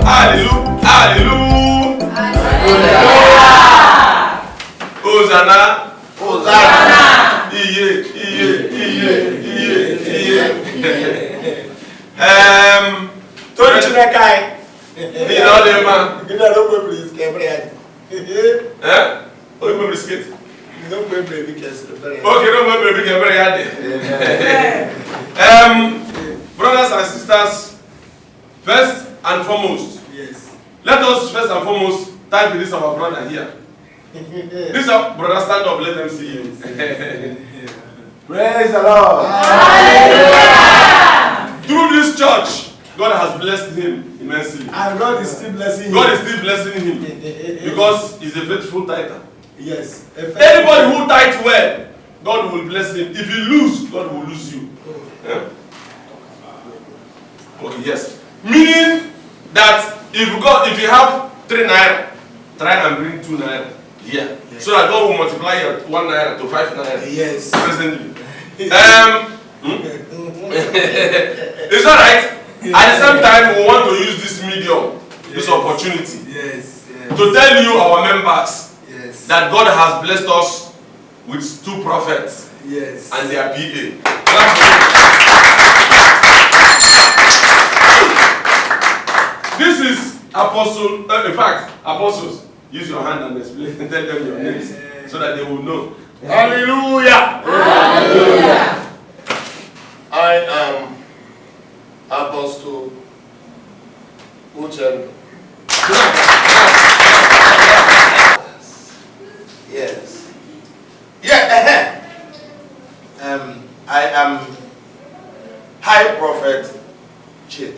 Hallelujah. Hallelujah. Hosanna. Hosanna. Iye. Don't you know guy? You know the man. You don't go please, Gabriel. Eh? Oh, you skit. You don't go baby, because okay, don't go baby, brothers and sisters, first and foremost, yes. let us first and foremost thank this our brother here. This our brother, stand up, let them see you. Praise the Lord. Hallelujah. Through this church, God has blessed him immensely. And God is still blessing him. God is still blessing him because he's a faithful tither. Yes. Anybody who tithes well, God will bless him. If you lose, God will lose you. Yeah? Okay, yes. Meaning that if you have 3 naira, try and bring 2 naira here. Yes. So that God will multiply your 1 naira to 5 naira. Yes. Presently. It's alright. Yes. At the same time, we want to use this medium, this opportunity, to tell you, our members, that God has blessed us with 2 prophets and their PA. This is apostle. In fact, apostles, use your hand and explain and tell them your names so that they will know. Hallelujah! Hallelujah! I am Apostle Uchen. Yes. Yeah. I am High Prophet Chid.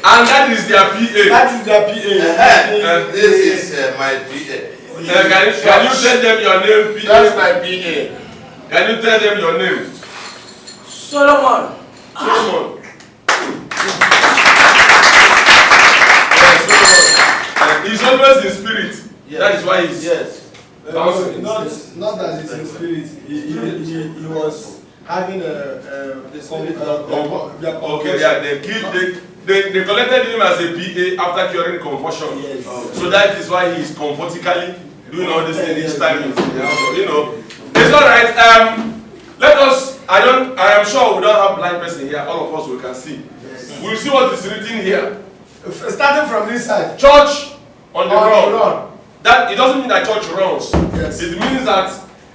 And that is their PA. That is their PA. This is my PA. Can you tell them your name, PA? That's my PA. Can you tell them your name? Solomon. Solomon. He's always in spirit. Yes. That is why he's not that it's in spirit. He was having they collected him as a PA after curing conversion. Yes. So that is why he is comfortically doing all this thing each time. You know, it's all right. Let us. I am sure we don't have blind person here. All of us we can see. Yes. We'll see what is written here. Starting from this side. Church on the run. That it doesn't mean that church runs. Yes. It means that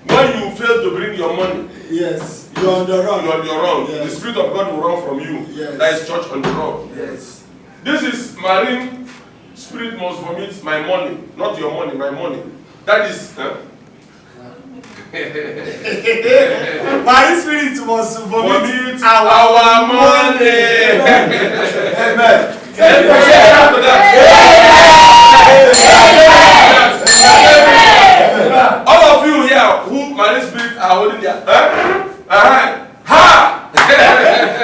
when you fail to bring your money, yes, you're on the run. You're on your run. Yes. The Spirit of God will run from you. Yes. That is church on the run. Yes. This is marine spirit must vomit my money, not your money, my money. That is. Marine spirit must vomit our money. Amen. All of you here who marine spirit are holding their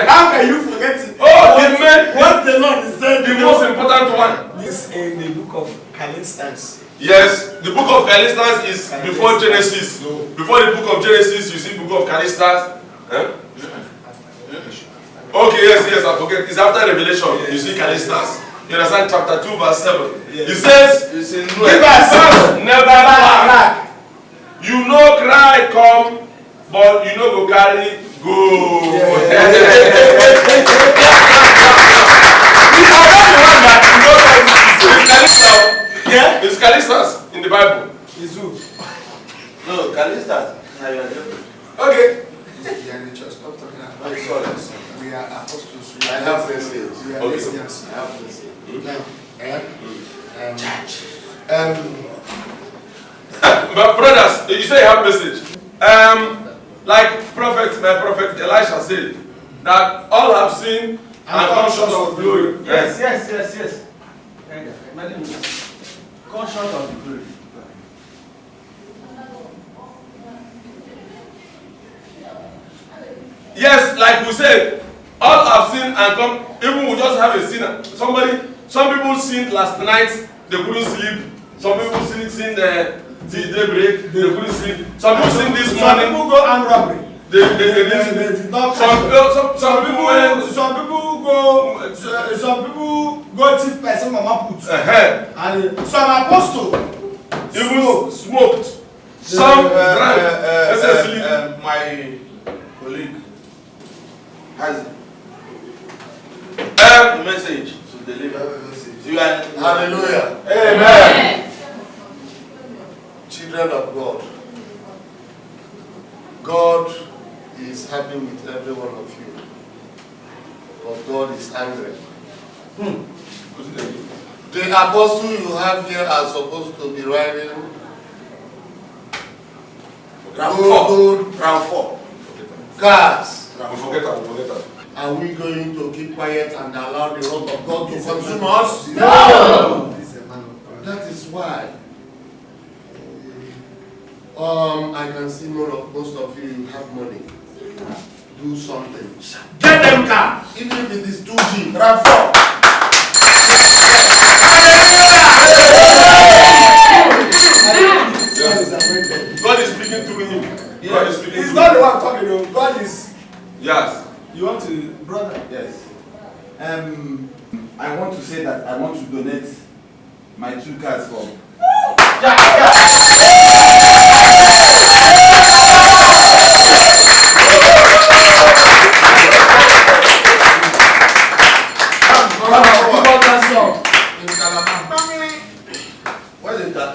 How can you forget it? What the Lord is saying? The most important one. This in the book of Callistus. Yes, the book of Callistus is before Genesis. No. Before the book of Genesis, you see book of Callistus. Okay, yes, I forget. It's after Revelation. Yes. You see Callistus. You understand chapter 2, verse 7. Yes. It says, never lack. You know cry come, but you know go carry go. Yeah, it's Callistus in the Bible. It's who? No, Callistus. Okay. We are in the church. Stop talking about I'm sorry. we are apostles. I have message. We are Okay. Christians. I have message. Now, Church. But brothers, you say you have message. Like my prophet Elisha said, that all have seen and come short of glory. Yes. Come short of the glory. Yes, like we said, all have sinned and come. Even we just have a sinner. Some people sinned last night, they couldn't sleep. Some people sinned till daybreak, they couldn't sleep. Some people sinned this morning. Some people go armed robbery. Some people go thief person mama put. And some apostle even smoked. Some drank. My colleague has the message to deliver. You are Hallelujah. Amen. Children of God. God is happy with every one of you. But God is angry. The apostle you have here are supposed to be riding round four cars. Forget that. Are we going to keep quiet and allow the wrath of God to consume us? No. That is why I can see most of you have money. Do something. Get them car, even if it is 2G. Round 4. God is speaking through him. Yeah. God is speaking He's through not him. the one talking to him. God is. Yes. You want to, brother? Yes. I want to say that I want to donate my 2 cars for.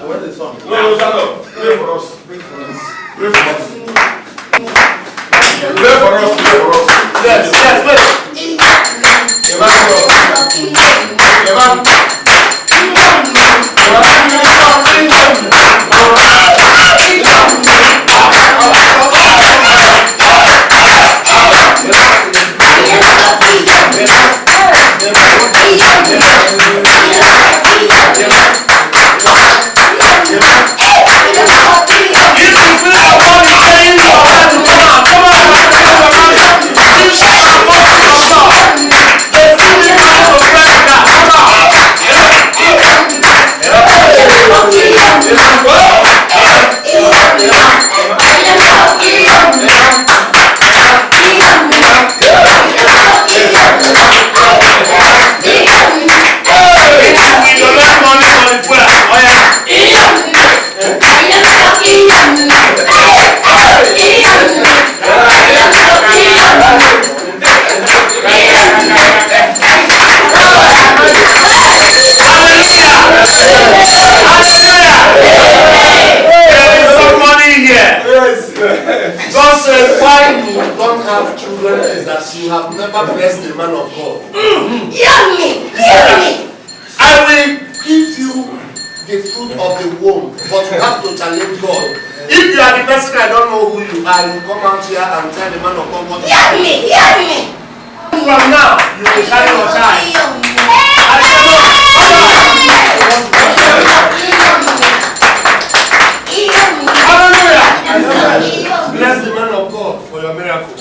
Where's the song? No, stand up. Pray for us. Pray for us. Pray for us. Pray for us. Pray for us. Yes, Is that you have never blessed the man of God. I will give you the fruit of the womb, but you have to challenge God. If you are the person I don't know who you are, you come out here and tell the man of God what you are. From now, you will carry your child. Hallelujah! Bless the man of God for your miracle.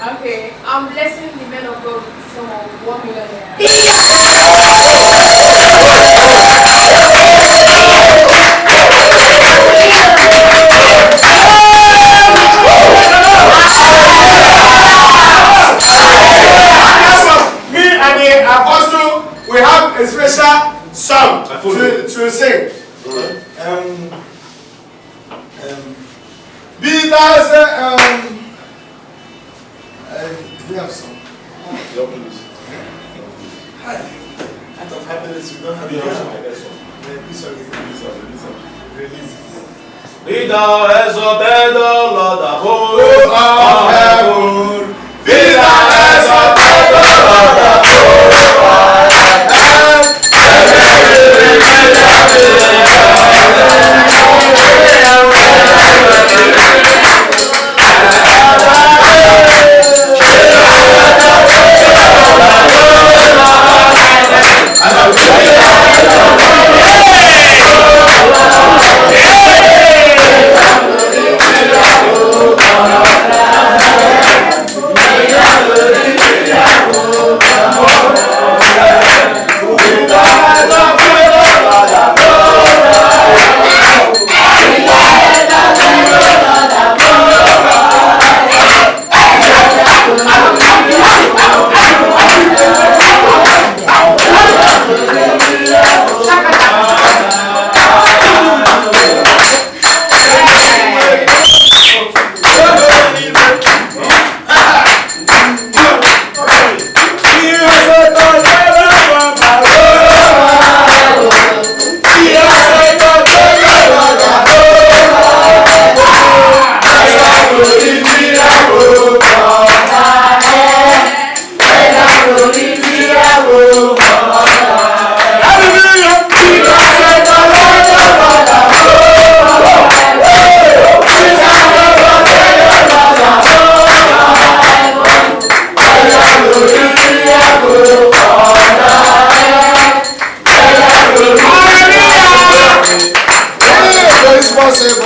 Okay, I'm blessing the men of God with some of 1 million naira. Me and the apostle, we have a special song to sing. Be that we have some. Out of happiness, we don't have the This song is release it. Be thou exalted, O Lord, above all heaven. Be thou exalted, O Lord, above all heaven.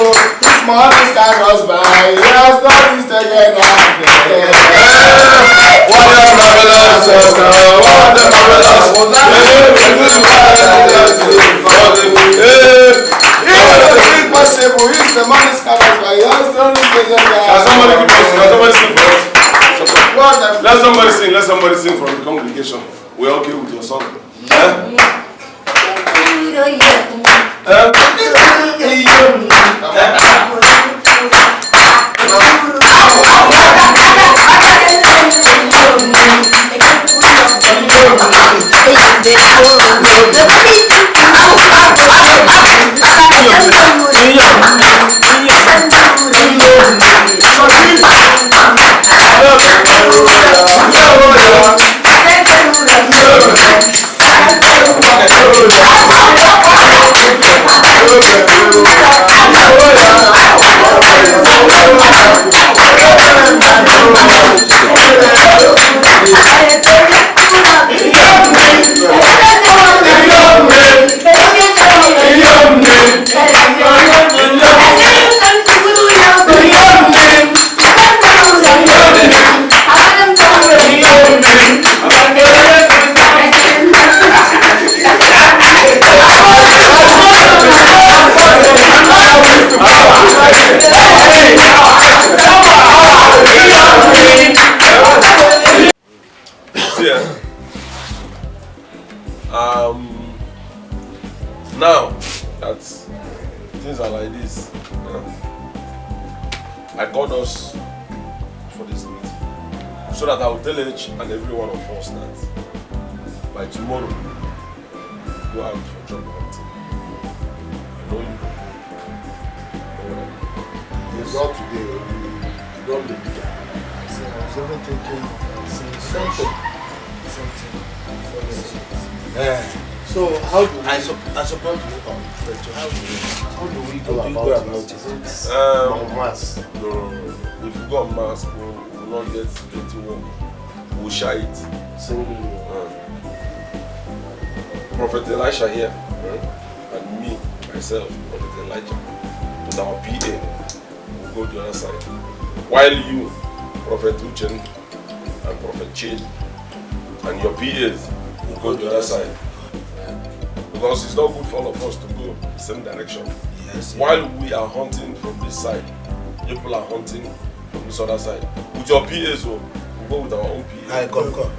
This morning stands by. Yes, not this again. What a marvelous sister. What a marvelous Possible. It's the money stands by. Yes, not this again. Can somebody give us? Can somebody sing for us? Let somebody sing. Let somebody sing from the congregation. We're okay with your song. Now that things are like this, I called us for this meeting so that I will tell each and every one of us that by tomorrow go out for job hunting. I know you. It's not today. You don't be bigger. So I was even thinking something. So how do I support you? How do we go about it? Mass. No. If you go on mass, we will not get plenty work. We'll share it. Prophet Elisha here, and me, myself, Prophet Elijah, with our PA, will go to the other side. While you, Prophet Uchen and Prophet Chin, and your PAs will go to the other side. Because it's not good for all of us to go the same direction. Yes. While we are hunting from this side, people are hunting from this other side. With your PAs, we'll go with our own PA. I concur.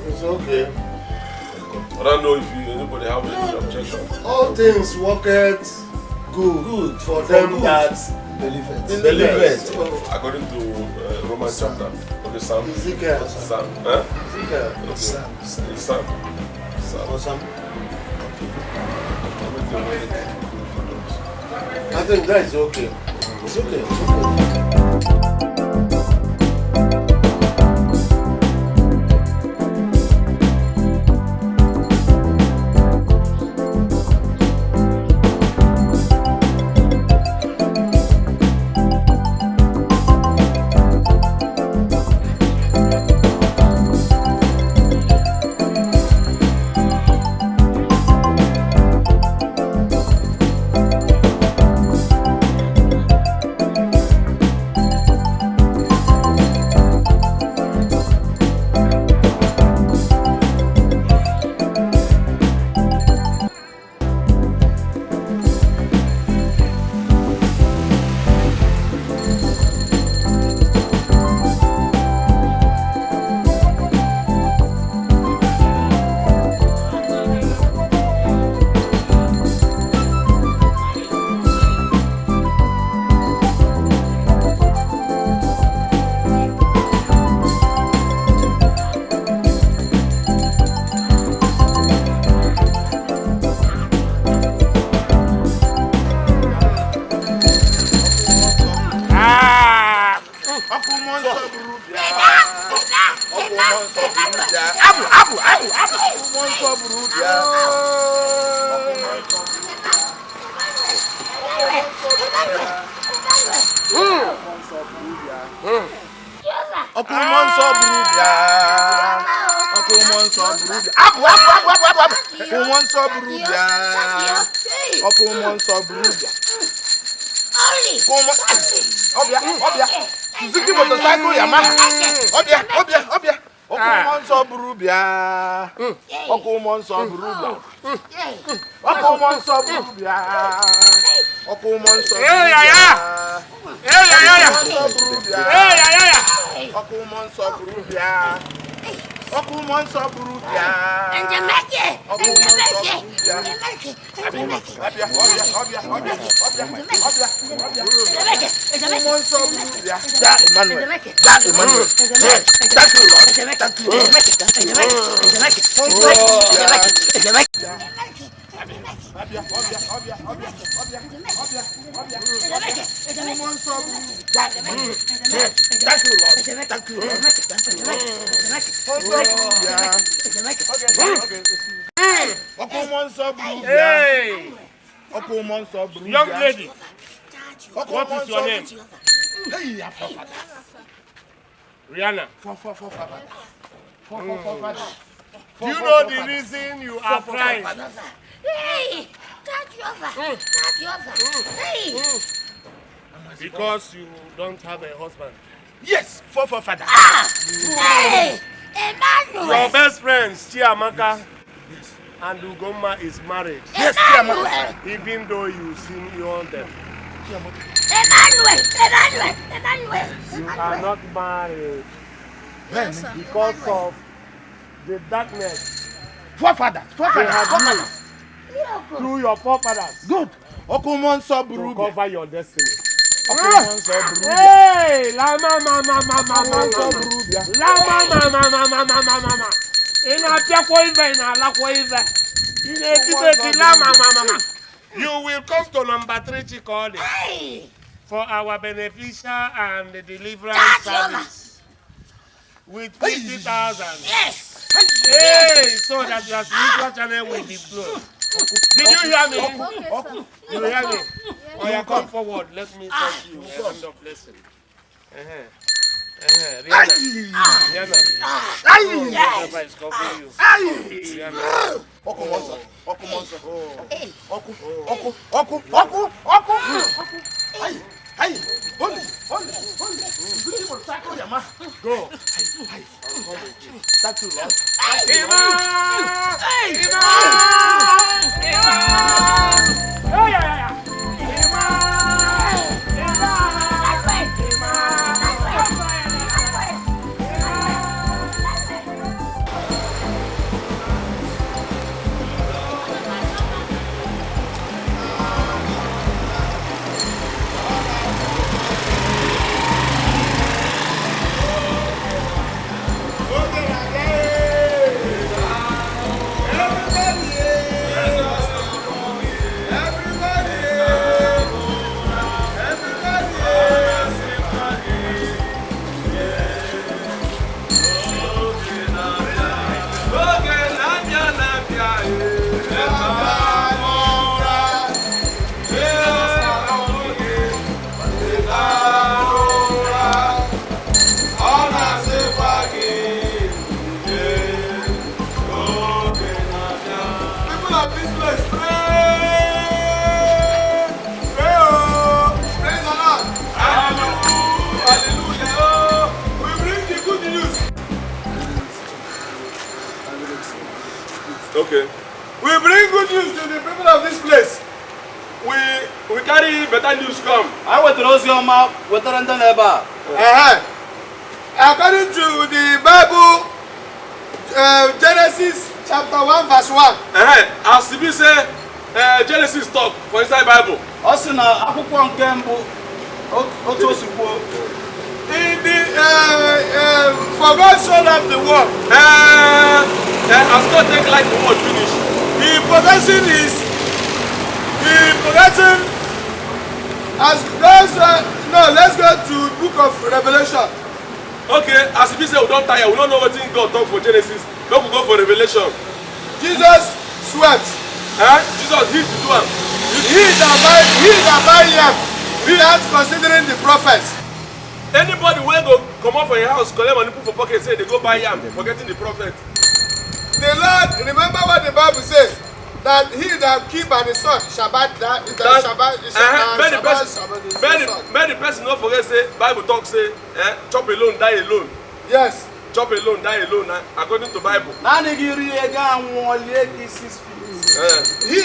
It's okay. I don't know if anybody have any objection. All things worked good for them that believe it. According to Roman chapter, okay, Psalm. Ezekiel. Psalm. Psalm. I think that is okay. It's okay. Obia. Suzuki motorcycle Yamaha. Obia. Okumonso burubia. Okumonso burubia. Okumonso burubia. Okumonso burubia. Okumonso burubia. Okumonso burubia. Young lady, what is your name? Rihanna. Do you know the reason you are crying? Hey, touch over. Hey. Because you don't have a husband. Yes, for father. Hey, Emmanuel. Your best friend, Chiamaka, and Ugoma is married. Yes, Chiamaka. Even though you seem young them. Emmanuel. You are not married. Because of the darkness. Forefather. Through your forefathers. Good. Okumonso To burubia. cover your destiny. Okumonso burubia. Hey, lama mama. Ina pia kwa ive, ina ala kwa ive. Ina etibeti lama mama. You will come to number 3 Chikode for our beneficial and deliverance service with 50,000. Yes. Hey, so that your spiritual channel will be blown. Did you hear me? You hear me? Oh, yeah, come forward. Let me touch you. End of lesson. Rihanna. Papa is covering you. Rihanna. Okumonso. Hey, hold it. Suzuki motorcycle Yamaha. Go. Thank you, Lord. Okay. We bring good news to the people of this place. We carry better news come. I will throw your mouth with the neighbor. According to the Bible, Genesis chapter 1 verse 1. As we say, Genesis talk for inside Bible. Also now, akwụkwọ nke mbụ otu osikwo. In the for God so loved the world. As God take like the word finish. The progression is as those no, let's go to book of Revelation. Okay, as we say we don't tire, we don't know what thing God talk for Genesis. Don't we go for Revelation. Jesus swept. Jesus he to do am. He that buy yam without considering the prophets. Anybody wey go come out from your house, collect money, put for pocket, say they go buy yam, forgetting the prophet. The Lord, remember what the Bible says, that he that keep and the son shall buy that. When the Many person not forget say Bible talk say chop alone, die alone. Yes. Chop alone, die alone, according to Bible. He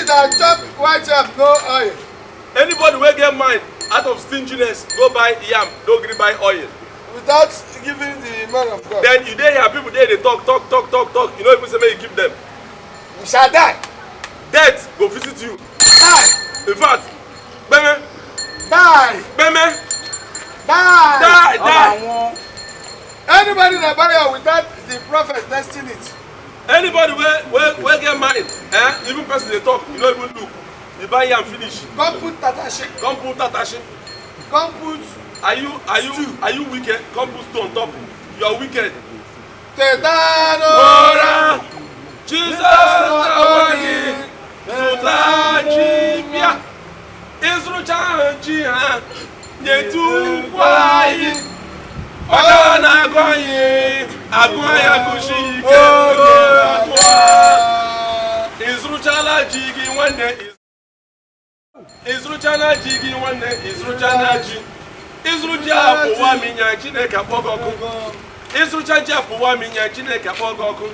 that chop white chop no oil. Anybody will get mind out of stinginess, go buy yam, don't gree buy oil. Without giving the man of God. Then you there people there they talk. You know even say may you give them. You shall die. Death go visit you. Die. In fact, Beme. Die. Beme. Die. Die. Anybody that buy it without the prophet testing it. Anybody will get mind, even person they talk, you don't even look. You buy yam finish. Come put tatashi. Come put tatashi. Come put. Are you wicked? Come put stone on top. You are wicked. Tetano. Jesus awagi. Sutajibia. Isruchaji ha. Yetu kwai. Wakana kwai. Akwaya kushike. Isruchala jigi wande. Isruchala jigi wande. Isruchala jigi. Isruja puwa minya Chineke akpogoku. Isruja puwa minya Chineke akpogoku.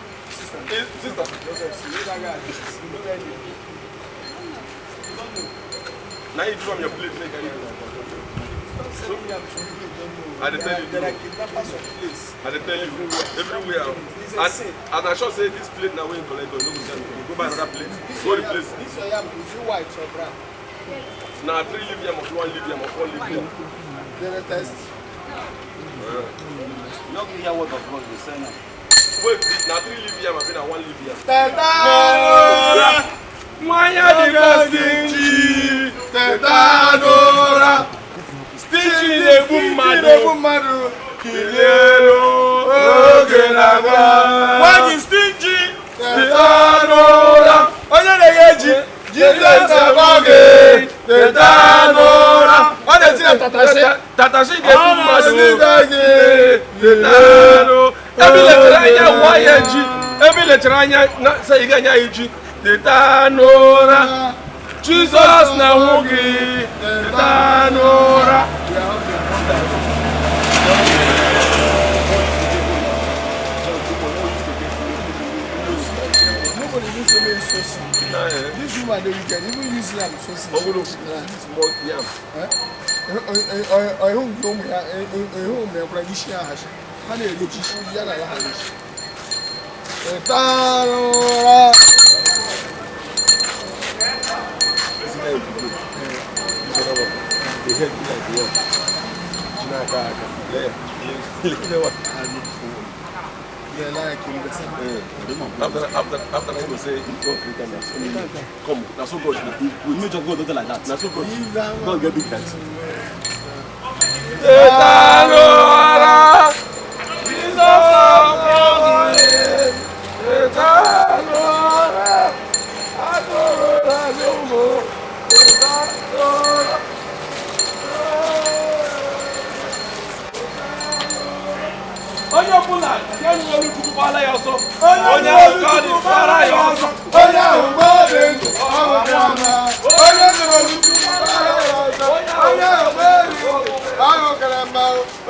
Sister. Now you do on your plate, make it. I tell you. I tell you everywhere. And I should say this plate now we collect. Go buy another plate. Go the place. This yam is it white or brown? Now 3 leave yam or 1 leave yam or 4 leave yam. Then I test. You don't hear what of God they say now. Wait, now 3 leave yam, I've been at 1 leave yam. Tetano. Maya the stingy. Tetano. Stingy the woman. Kilero. What is stingy? Tetano. Onye the Jesus aboge. Tetano. What is it? Tatashi the woman. Tetano. Every lecturer say you get Tetanora, Jesus na hugi, Tetanora. Nobody needs to make sauce. This woman that you can even use yam sauce. Small yam. I hope you don't have traditional hash. How do you get yam hash? Tetanora. After I will say, come, that's so good. We may just go do like that. That's so good. Don't get big heads. Onye ọbụla ya nwere olu gbara ya ọsọ. Onye ahụ ka dị gbara ya ọsọ. Onye ahụ gbara ndụ ọhụrụ ọma. Onye nwere olu gbara ya ọsọ. Onye ahụ gbara ndụ ọhụrụ karama.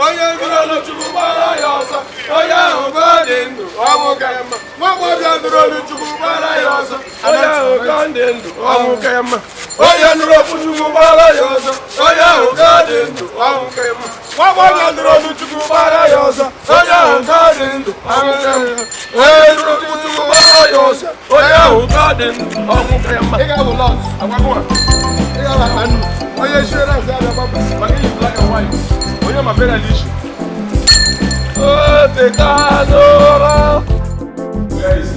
Onye nwere olu gbara ya ọsọ. Onye ahụ gbara ndụ ọhụrụ karama. Nwagbọbịa nwere olu gbara ya ọsọ. Onye ahụ ka dị ndụ ọhụrụ karama. Onye nwere olu gbara ya ọsọ. Onye ahụ ka dị ndụ ọhụrụ karama. Nwagbọbịa nwere olu gbara ya ọsọ. Onye ahụ ka dị ndụ ọhụrụ karama. Onye nwere olu gbara ya ọsọ. Onye ahụ ka dị ndụ ọhụrụ karama. Ị ga-abụ lot. Agwagwa. Ị ga-abụ anụ. Onye shere asị abịa gbapụ. Maka iyi black and white. Onye ma bere issue. Oh, Tetanora. Where is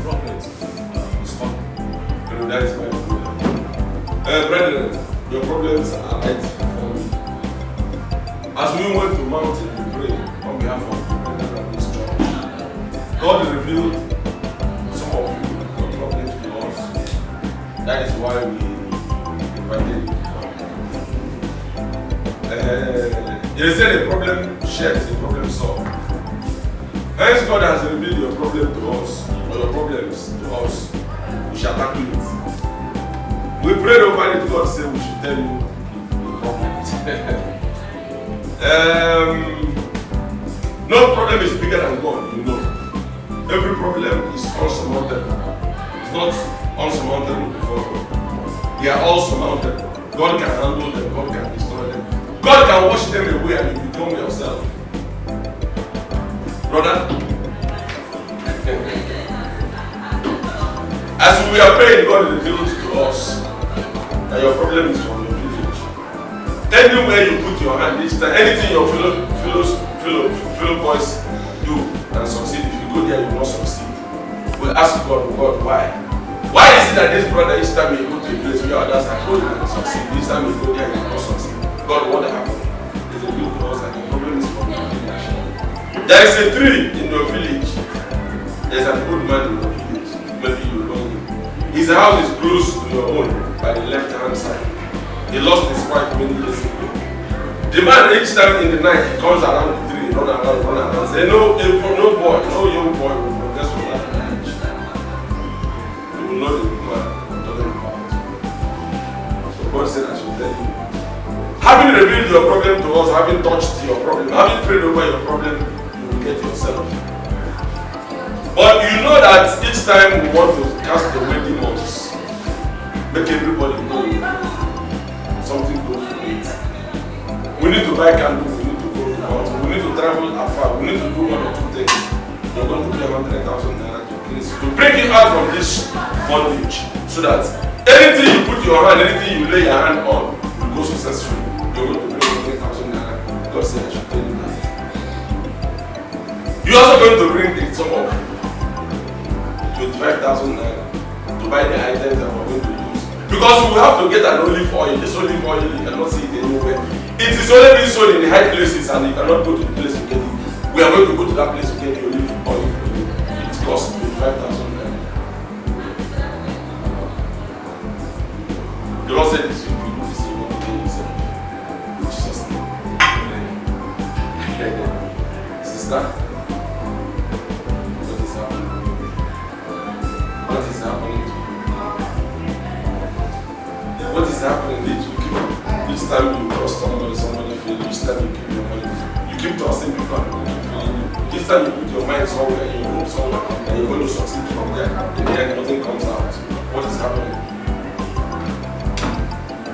Prophet? That is my problem. Brethren, your problems are right for me. As we went to mountain to pray on behalf of the brethren of this church, God revealed some of your problems to us. That is why we invited you to come. They said a problem shared is a problem solved. Hence God has revealed your problem to us, or your problems to us. We shall tackle it. We prayed over it. God said we should tell you the problem. No problem is bigger than God, you know. Every problem is unsurmountable. It's not unsurmountable before God. They are all surmountable. God can handle them, God can destroy them. God can wash them away and you become yourself. Brother? As we are praying, God revealed to us that your problem is from your village. Anywhere you put your hand this time, anything your fellow boys do and succeed, if you go there, you will not succeed. We'll ask God, why? Why is it that this brother, each time he go to a place where others are going and succeed, this time he go there and he will not succeed? God, what happened? There's a bill to us that the problem is from your village. There is a tree in your village. There's an old man in your village. Maybe you know him. His house is close to your own by the left-hand side. He lost his wife many years ago. The man, each time in the night, he comes around the tree, run around. Say, no boy, no young boy will progress from that village. You will know the man I'm talking about. So God said I should tell you. Having revealed your problem to us, having touched your problem, having prayed over your problem, you will get yourself. But you know that each time we want to cast away demons, make everybody know something goes for it. We need to buy candles, we need to go out, we need to travel afar, we need to do one or two things. You're going to pay 100,000 naira to bring you out from this bondage, so that anything you put your hand, anything you lay your hand on, will go successfully. You're going to bring 100,000 naira. God said I should tell you that. You're also going to bring the sum of 25,000 naira to buy the items that we're going to use. Because we will have to get an olive oil. This olive oil, you cannot see it anywhere. It is only being sold in the high places and you cannot go to the place to get it. We are going to go to that place to get the olive oil. It costs 25,000 naira. The Lord said this, if you do this, you will get yourself. In Jesus' name. Sister? What is happening? What is happening? Each time you cross somebody feel, each time you give your money, you keep trusting people and feeling you. Each time you put your mind somewhere, you hope somewhere, and you're going to succeed from there. In the end, nothing comes out. What is happening?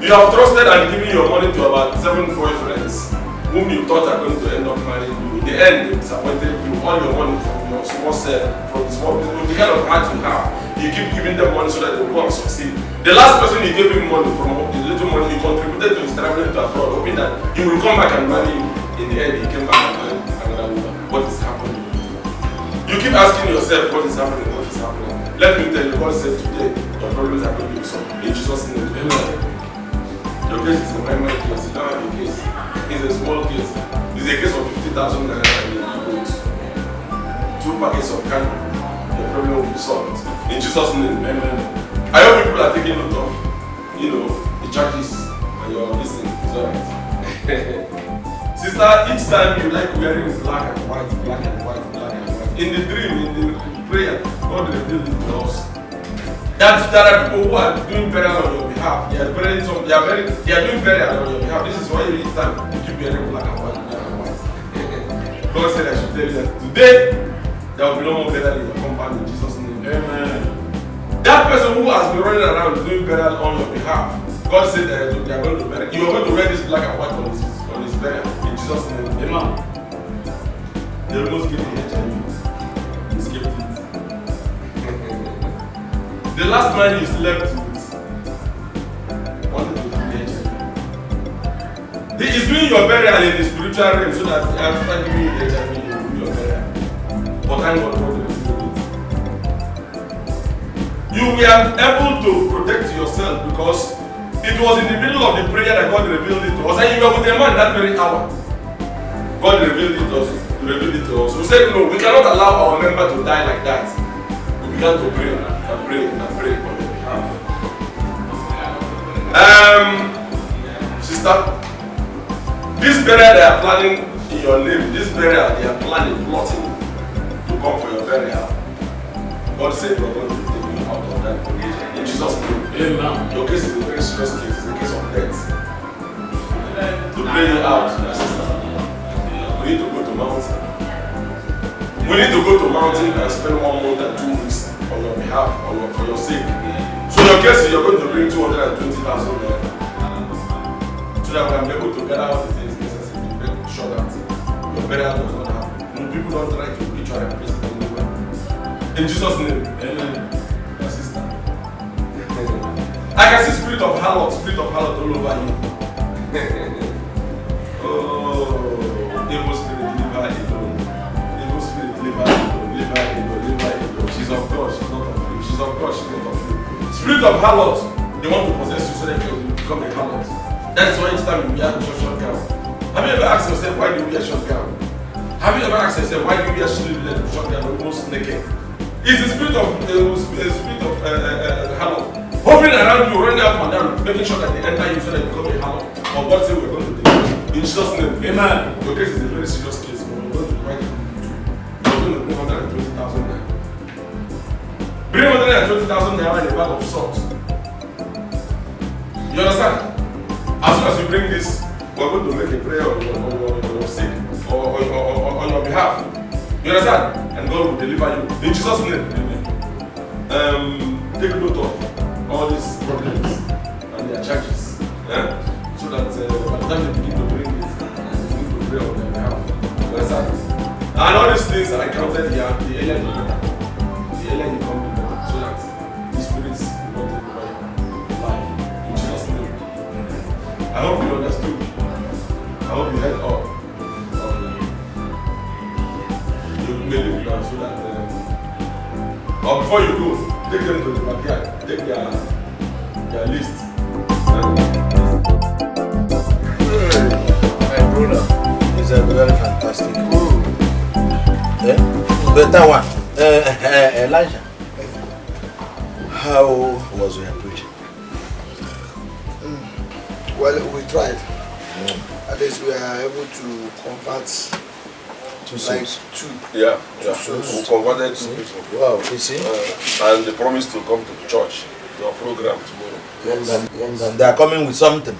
You have trusted and given your money to about 7 boyfriends whom you thought are going to end up marrying you. In the end, they disappointed you. All your money from your small self, from the small business, the kind of heart you have, you keep giving them money so that they will go and succeed. The last person you gave him money from, the little money you contributed to his traveling to abroad, hoping that he will come back and marry you. In the end, he came back and married another woman. What is happening? You keep asking yourself, what is happening? What is happening? Let me tell you, God said today, your problems are going to be solved. In Jesus' name, amen. Your case is a minor case, you don't have a case. It's a small case. It's a case of 50,000 naira and you put 2 packets of candy. Your problem will be solved. In Jesus' name, amen. I hope people are taking note of, the charges and your listening. It's alright. Sister, each time you like wearing black and white. In the dream, in the prayer, God revealed it to us. That there are people who are doing burial on your behalf. They are doing burial on your behalf. This is why each time you keep wearing black and white. God said I should tell you that today there will be no more burial in your compound in Jesus' name. Amen. That person who has been running around doing burial on your behalf, God said that they are going to bury. You are going to wear this black and white on his burial in Jesus' name. Amen. They will not give the HIV. He escaped it. The last man you slept with wanted to do the HIV. He is doing your burial in the spiritual realm so that after giving you the HIV, he will do your burial. But thank God for the it. You were able to protect yourself because it was in the middle of the prayer that God revealed it to us. And you were with a man that very hour. God revealed it to us. We said, no, we cannot allow our member to die like that. We began to pray and pray on their behalf. Sister, this burial they are planning in your name, this burial they are plotting to come for your burial. God said we're going to take you out of that condition. In Jesus' name. Your case is a very serious case. It's a case of death. To play you out, my sister, we need to go to mountain. We need to go to mountain and spend 1 month and 2 weeks on your behalf, for your sake. So your case is you're going to bring 220,000 there. So that we can be able to get out the things necessary to make sure that your burial does not happen. People don't try to reach out and place it anywhere. In Jesus' name, amen. My sister. I can see spirit of harlot all over you. Oh, evil spirit, deliver Edo. Evil spirit, deliver Edo. She's of God, she's not of you. She's of God, she's not of you. Spirit of harlot, they want to possess you so that you become a harlot. That's why each time you wear a short gown. Have you ever asked yourself why do you wear a short gown? Have you ever asked yourself why do you wear a short gown almost naked? It's the spirit of harlot hovering around you, running up and down, making sure that they enter you so that you become a harlot. Or what say we're going to do? In Jesus' name, amen. Your case is a very serious case, but we're going to write it. We're going to bring 120,000 naira. Bring 120,000 naira in a bag of salt. You understand? As soon as you bring this, we're going to make a prayer on your sick or on your behalf. You understand? And God will deliver you. In Jesus' name, amen. Take note of all these problems and their charges. Yeah? So that by the time they begin to bring this, they begin to pray on their behalf. You understand? And all these things I counted here, the earlier you come, so that the spirits will not take over your life. In Jesus' name. I hope you understood. I hope you heard all. You made it plan so that or before you go, take them to the backyard, take their list. My brother is a very fantastic. Yeah? Better one. Elijah, how was your preaching? Well, we tried. At least we are able to convert two. Yeah. We converted 2 people. Wow, you see? And they promised to come to the church, to our program tomorrow. Yes. And they are coming with something.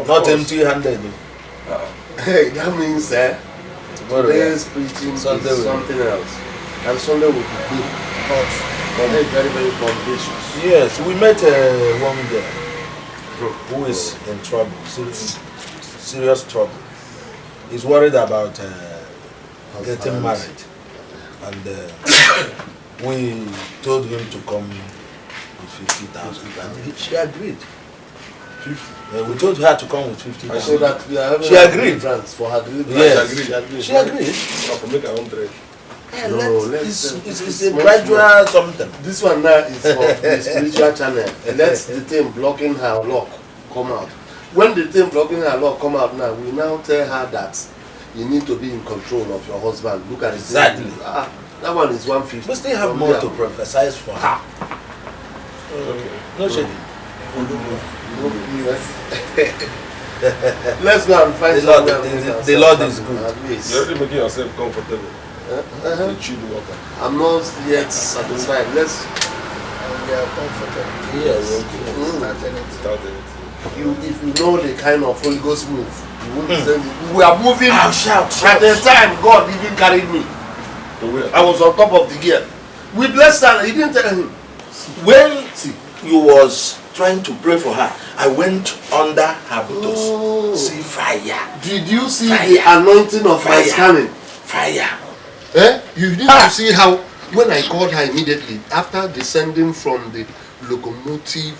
Not empty-handed. Hey, that means tomorrow today's preaching Sunday is something else. And Sunday will be good. Very, very bombastic. Yes, we met one girl who is in trouble, serious trouble. He's worried about getting married, and we told him to come with 50,000, and she agreed. 50. We told her to come with 50,000. So that we are having she agreed for her delivery. Yes, she agreed. So to make her own trade. It's a gradual something. This one now is for the spiritual channel. Let the thing blocking her lock come out. When the thing blocking her lock come out now, we now tell her that you need to be in control of your husband. Look at it. Exactly. That one is 150. We still have more to prophesy for her. No shady. Let's go and find the Lord is good. You're already making yourself comfortable. Water. I'm not yet satisfied. Let's. We are comfortable. Yes. Without anything. If you know the kind of Holy Ghost move, you won't send it. We are moving. I'll shout. At the time, God even carried me. I was on top of the gear. We blessed her. He didn't tell him. When you was trying to pray for her, I went under her buttock. See fire. Did you see the anointing of my scanning? Fire. You need to see how when I called her immediately after descending from the locomotive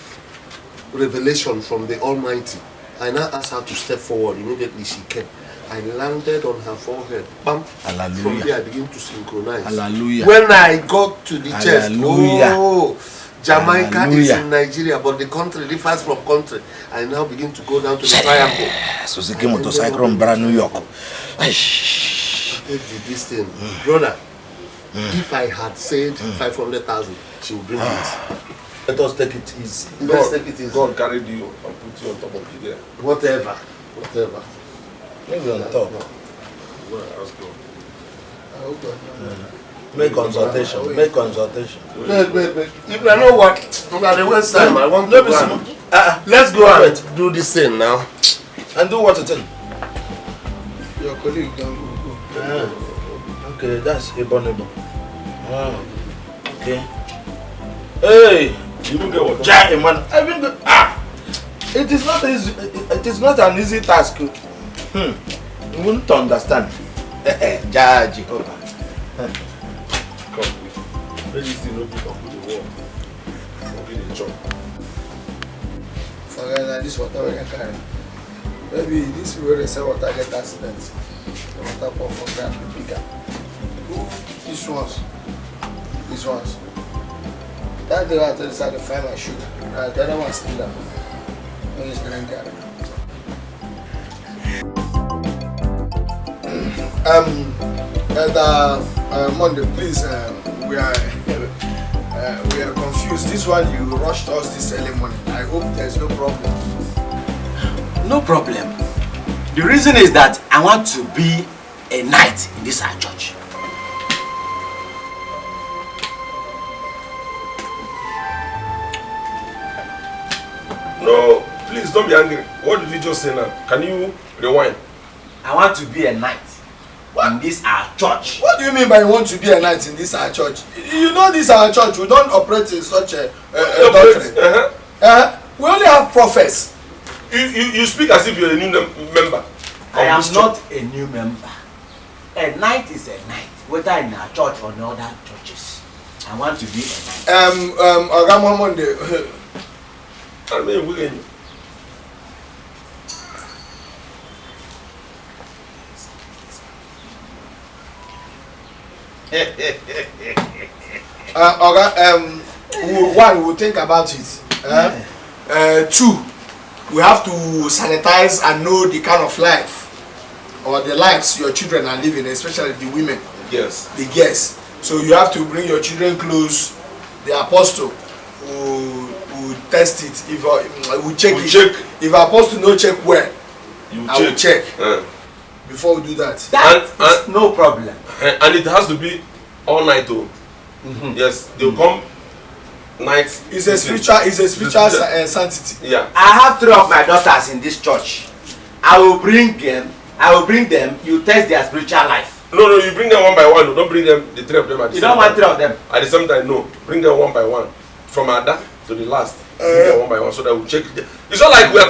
revelation from the Almighty, I now asked her to step forward. Immediately she came. I landed on her forehead. Bam. Hallelujah. From there I began to synchronize. Hallelujah. When I got to the chest, Hallelujah. Jamaica Hallelujah. is in Nigeria, but the country differs from country. I now begin to go down to the triangle. So she came motorcycle from New York. This thing, brother. If I had said 500,000, she would bring it. Let us take it easy. Let's take it easy. God carried you and put you on top of the gear. Whatever. Maybe on top. Well, ask God. I hope God knows. Make consultation. Make consultation. Wait. If I know what, at the waste time, I want to go. Let's go and do this thing now. And do what thing? Your colleague don't go. Okay, that's abominable. Okay. Hey! You don't get what? It is not easy. It is not an easy task. You wouldn't understand. Judge. Come. Let this thing not be up with the wall. Be the job. Forget this water we can carry. Maybe this way they say water get accidents. The water pump from ground be bigger. These ones. That day I decided to find my sugar. The other one still there. No use drink it. Monday, please. We are confused. This one you rushed us this early morning. I hope there's no problem. No problem. The reason is that I want to be a knight in this our church. No, please don't be angry. What did you just say now? Can you rewind? I want to be a knight in this our church. What do you mean by you want to be a knight in this our church? You know this our church, we don't operate in such a doctrine. We only have prophets. You speak as if you're a new member. I am not a new member. A knight is a knight, whether in our church or in other churches. I want to be a knight. Ogama Monday. I mean, we can. One, we'll think about it. Two, we have to sanitize and know the kind of life or the lives your children are living, especially the women. Yes. The girls. So you have to bring your children close. The apostle will test it. If we check it. If apostle no check well, I will check. Before we do that. That is no problem. And it has to be all night though. Yes, they'll come night. It's a spiritual sanctity. Yeah. I have 3 of my daughters in this church. I will bring them. You test their spiritual life. No, you bring them one by one. Don't bring them the 3 of them at the same time. You don't want 3 of them. At the same time, no. Bring them one by one. From Ada to the last. Bring them one by one so that we check. It's not like we are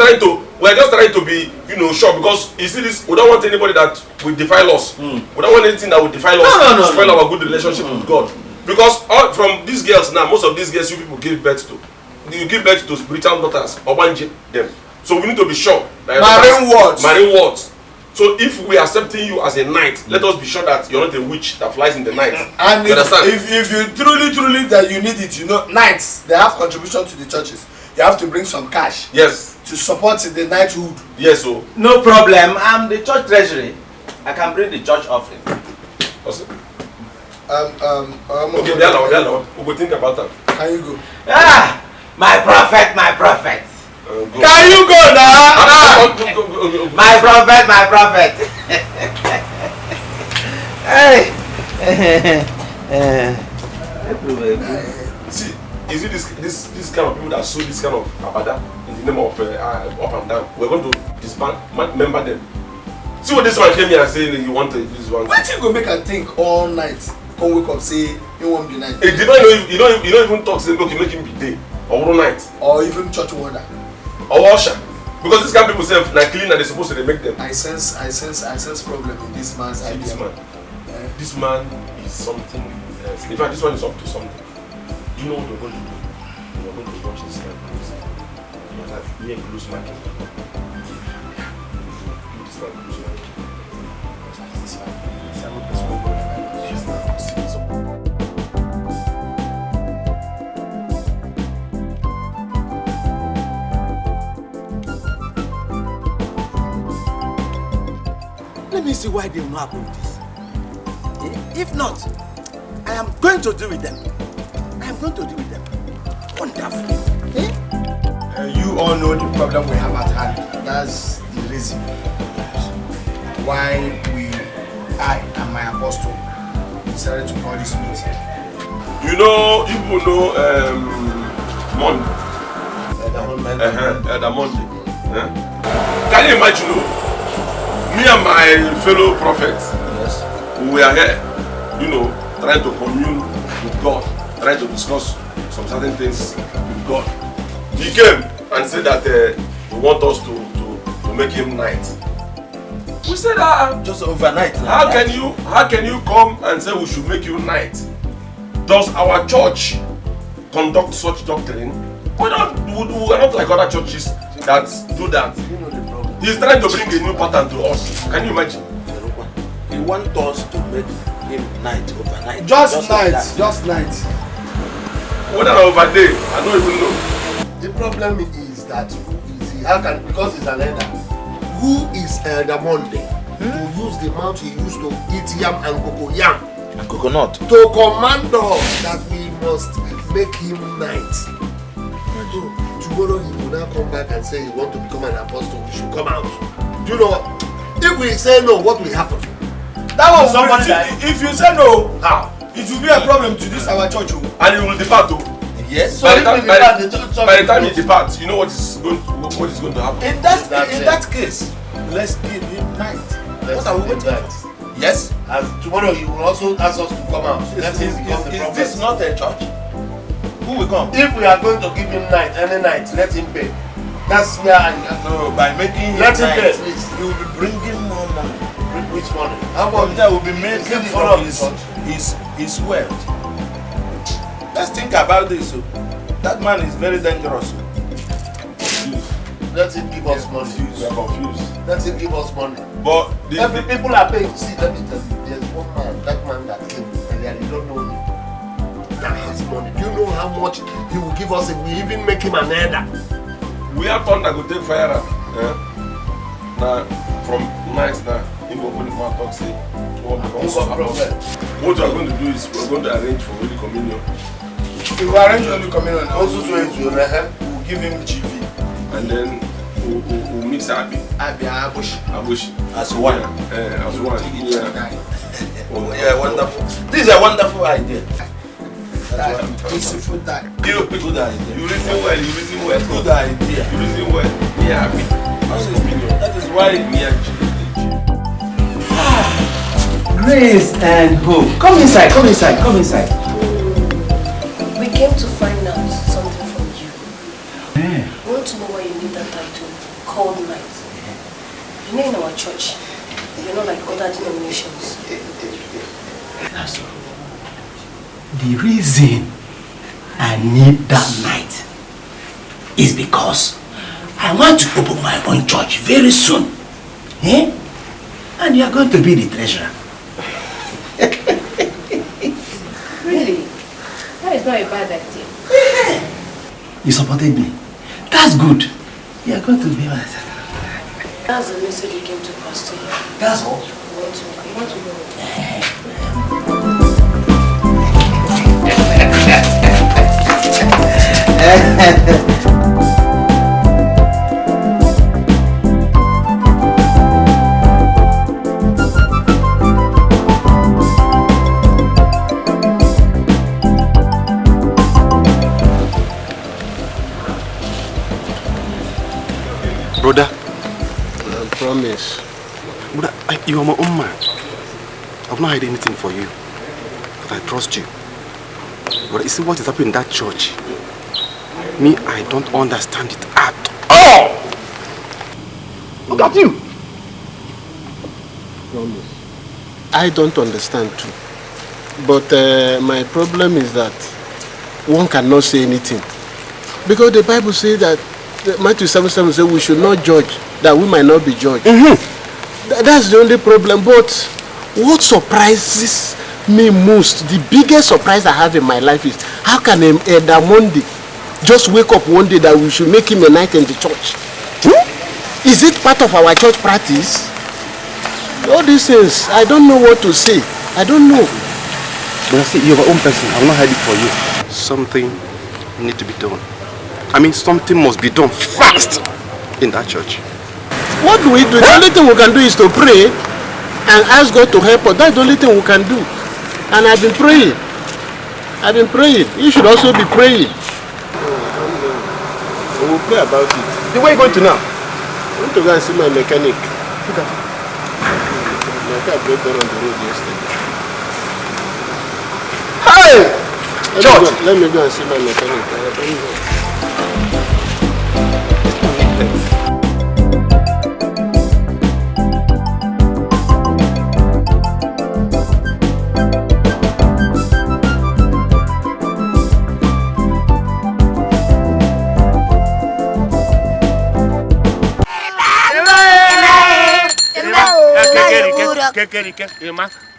just trying to be, sure, because you see this, we don't want anybody that will defile us. We don't want anything that will defile us. No. Spoil our good relationship with God. Because from these girls now, most of these girls you people give birth to. You give birth to spiritual daughters, Obanje them. So we need to be sure. Marine words. So if we are accepting you as a knight, let us be sure that you're not a witch that flies in the night. And if you truly that you need it, knights, they have contribution to the churches. You have to bring some cash. Yes. To support the knighthood. Yes, so. No problem. I'm the church treasury. I can bring the church offering. Awesome. Okay, we will think about that. Can you go? My prophet. Can you go now? Go. My prophet. Hey. See, is it this kind of people that sow this kind of abada in the name of up and down? We're going to disband, member them. See what this one came here and saying you want this one. What you go make and think all night? Come wake up say you won't be night. It depends if you don't even talk say okay make him be day or all night. Or even church warder. Or usher. Because this kind of people say na clean and they supposed to make them. I sense problem in this man's idea. This man is something else. In fact, this one is up to something. Do you know what we're going to do? We're going to watch this guy close. You're like me and close marking. This man close marking. This man. Let me see why they will not approve this. If not, I am going to deal with them. Wonderful. You all know the problem we have at hand. That's the reason why I and my apostle decided to call this meeting? You know, Monday. Elder Monday. Can you imagine? Me and my fellow prophets, we are here, trying to commune with God, trying to discuss some certain things with God. He came and said that he wants us to make him knight. We said just overnight. How can you come and say we should make you knight? Does our church conduct such doctrine? We are not like other churches that do that. He's trying to bring a new pattern to us. Can you imagine? He wants us to make him knight overnight. Just night. Whether over day, I don't even know. The problem is that because he's an elder, who is Elder Monday to use the mouth he used to eat yam and cocoyam and coconut to command us that we must make him knight. Tomorrow he will now come back and say he wants to become an apostle. We should come out. Do you know what? If we say no, what will happen? That was somebody if you say no, it will be a problem to this our church. And he will depart too. Yes. So by the time he departs, you know what is going to happen. In that case, let's give him night. What are we waiting for? Yes. And tomorrow he will also ask us to come out. Is this not a church? Who will come? If we are going to give him night, any night, let him pay. That's where no, by making him let him pay. You will be bringing more money. Bring which money? How much that will be making from his wealth? Let's think about this. That man is very dangerous. Let him give us money. We are confused. Let him give us money. But people are paying. See, let me tell you, there's one man, that man that came earlier, you don't know him. That has money. Do you know how much he will give us if we even make him an elder? We are thunder go take fire. Now, from night now, he will open the mouth talk say, what we are going to do is we are going to arrange for Holy Communion. We will arrange Holy Communion. Also, we'll give him GV. And then we'll mix Abi. Abush. As one. As one. Yeah, wonderful. This is a wonderful idea. Peaceful time. Good idea. You reason well. Good idea. You reason well. We are happy. That is why we are Grace and hope. Come inside. We came to find out something from you. We want to know why you need that title, called knight. You know, in our church, you're not like other denominations. That's all. The reason I need that night is because I want to open my own church very soon. And you are going to be the treasurer. Really? That is not a bad idea. You supported me. That's good. You are going to be my treasurer. That's the message you came to pass to you. That's all. You want to know. Brother, I promise. Brother, you are my own man. I've not hid anything for you, but I trust you. But you see what is happening in that church? Me, I don't understand it at all. Look at you. Promise. I don't understand too. But my problem is that one cannot say anything. Because the Bible says that Matthew 7:7 says we should not judge, that we might not be judged. That's the only problem. But what surprises me most, the biggest surprise I have in my life is how can Elder Monday just wake up one day that we should make him a knight in the church? Is it part of our church practice? All these things, I don't know what to say. I don't know. But I see, you're your own person. I will not hide it for you. Something needs to be done. I mean, something must be done fast in that church. What do we do? The only thing we can do is to pray and ask God to help us. That's the only thing we can do. And I've been praying. I've been praying. You should also be praying. So we'll pray about it. Where are you going to now? I want to go and see my mechanic. Look at it. My car broke down on the road yesterday. Hey! Let me go and see my mechanic.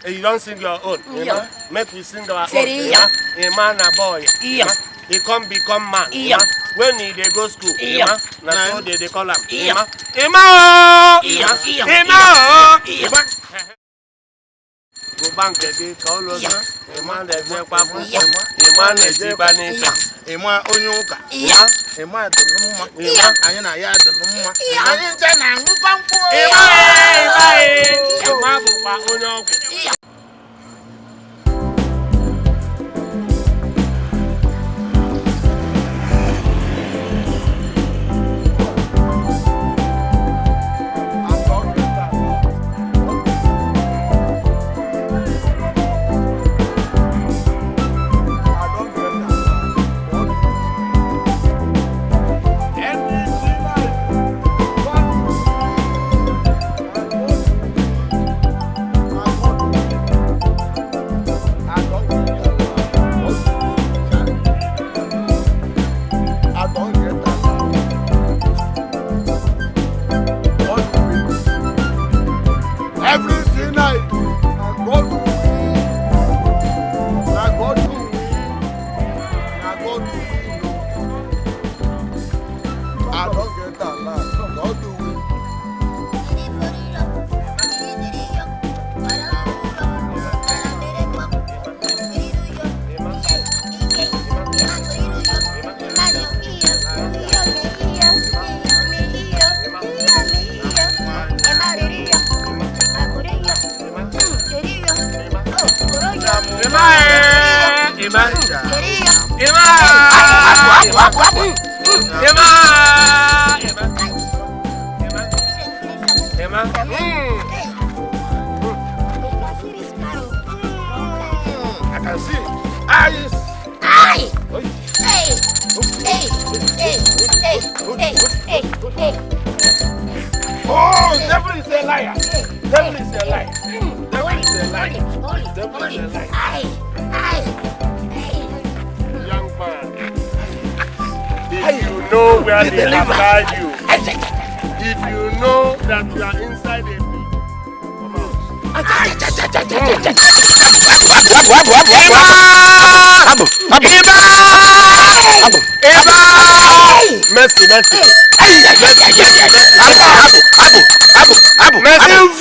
You don't sing your own. Make we sing our own. A man, a boy. He become man. When they go school, that's how they call him. Go bank again, call us. A man that is a papa. A man that is a banana. A man Onyoka. A man the Numa. I am the Numa. I am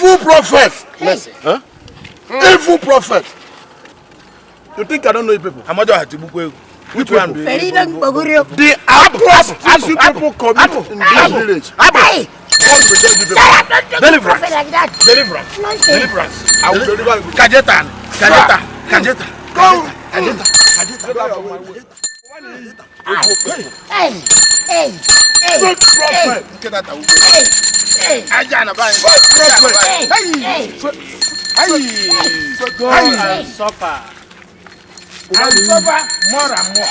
Evil prophet. Huh? Evil prophet. You think I don't know you people? I'm not going to book. Which one? The atrocities you people commit in this village. Deliverance. Deliverance. Deliverance. I will deliver you. Kajeta. Go. More and more.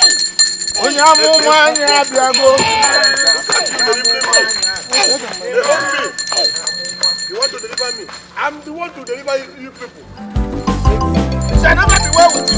You want to deliver me? I'm the one to deliver you people. You shall never be well with you.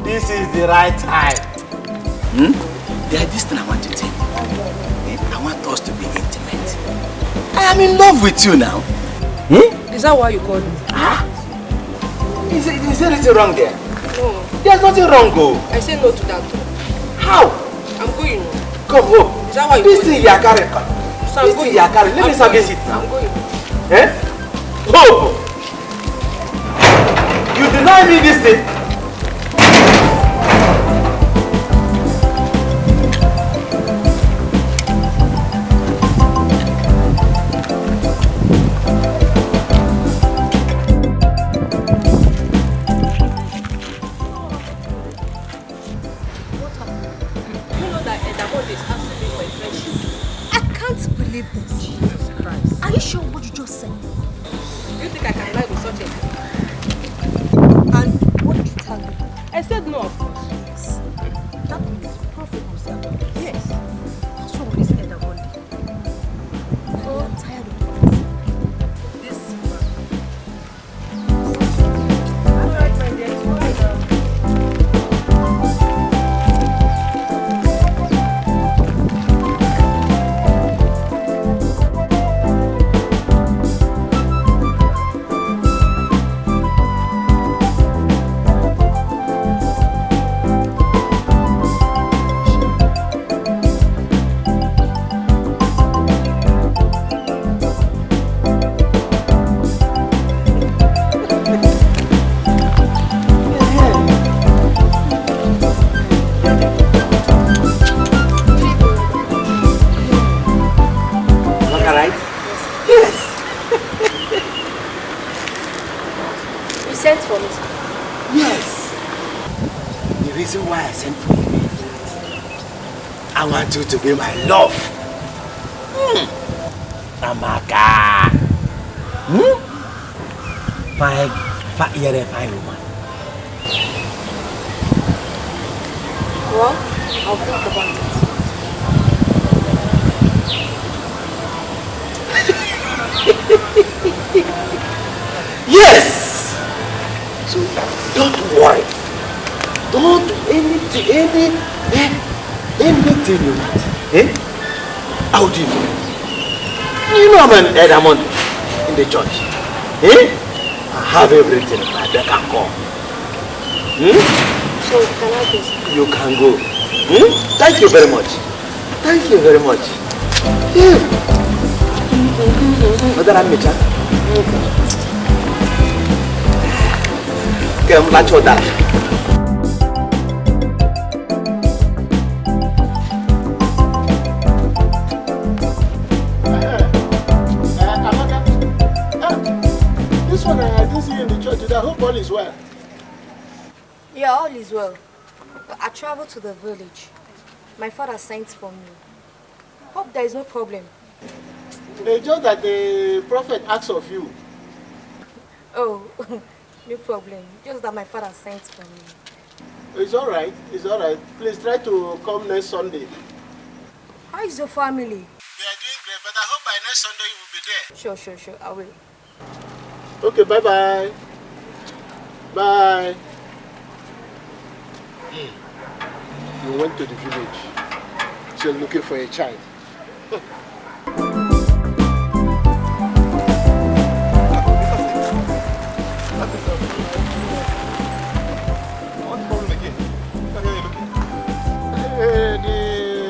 This is the right time. There is this thing I want to tell you. I want us to be intimate. I am in love with you now. Is that why you called me? Is there anything wrong there? No. There's nothing wrong, go. I say no to that. How? I'm going. Come home. Is that why you This thing you are carrying. So This thing you are carrying. Let me service it. I'm going. Eh? Home. You deny me this thing? Are you sure what you just said? Do you think I can lie with such a thing? And what did you tell me? I said no, of course. Yes. That means Prophet will say about this. Yes. What's wrong with this elder one day? I am tired of this. Alright, my dear, it's fine now. Sent for me. Yes. The reason why I sent for you, I want you to be my love. Amaka. Fine woman. Well, I'll think about it. Yes! So don't worry. Don't do anything you want. Eh? I'll do it for you. You know I'm an Edamond in the church. Eh? I have everything. My back can come. So can I just... You can go. Thank you very much. Thank you very much. Madam Micha. Okay, let's go down. This one I didn't see in the church today. I hope all is well. Yeah, all is well. But I traveled to the village. My father sent for me. Hope there is no problem. It's just that the prophet asks of you. Oh, no problem. Just that my father sent for me. It's all right. It's all right. Please try to come next Sunday. How is your family? They are doing great, but I hope by next Sunday you will be there. Sure. I will. Okay, bye-bye. Bye. You went to the village. So looking for a child.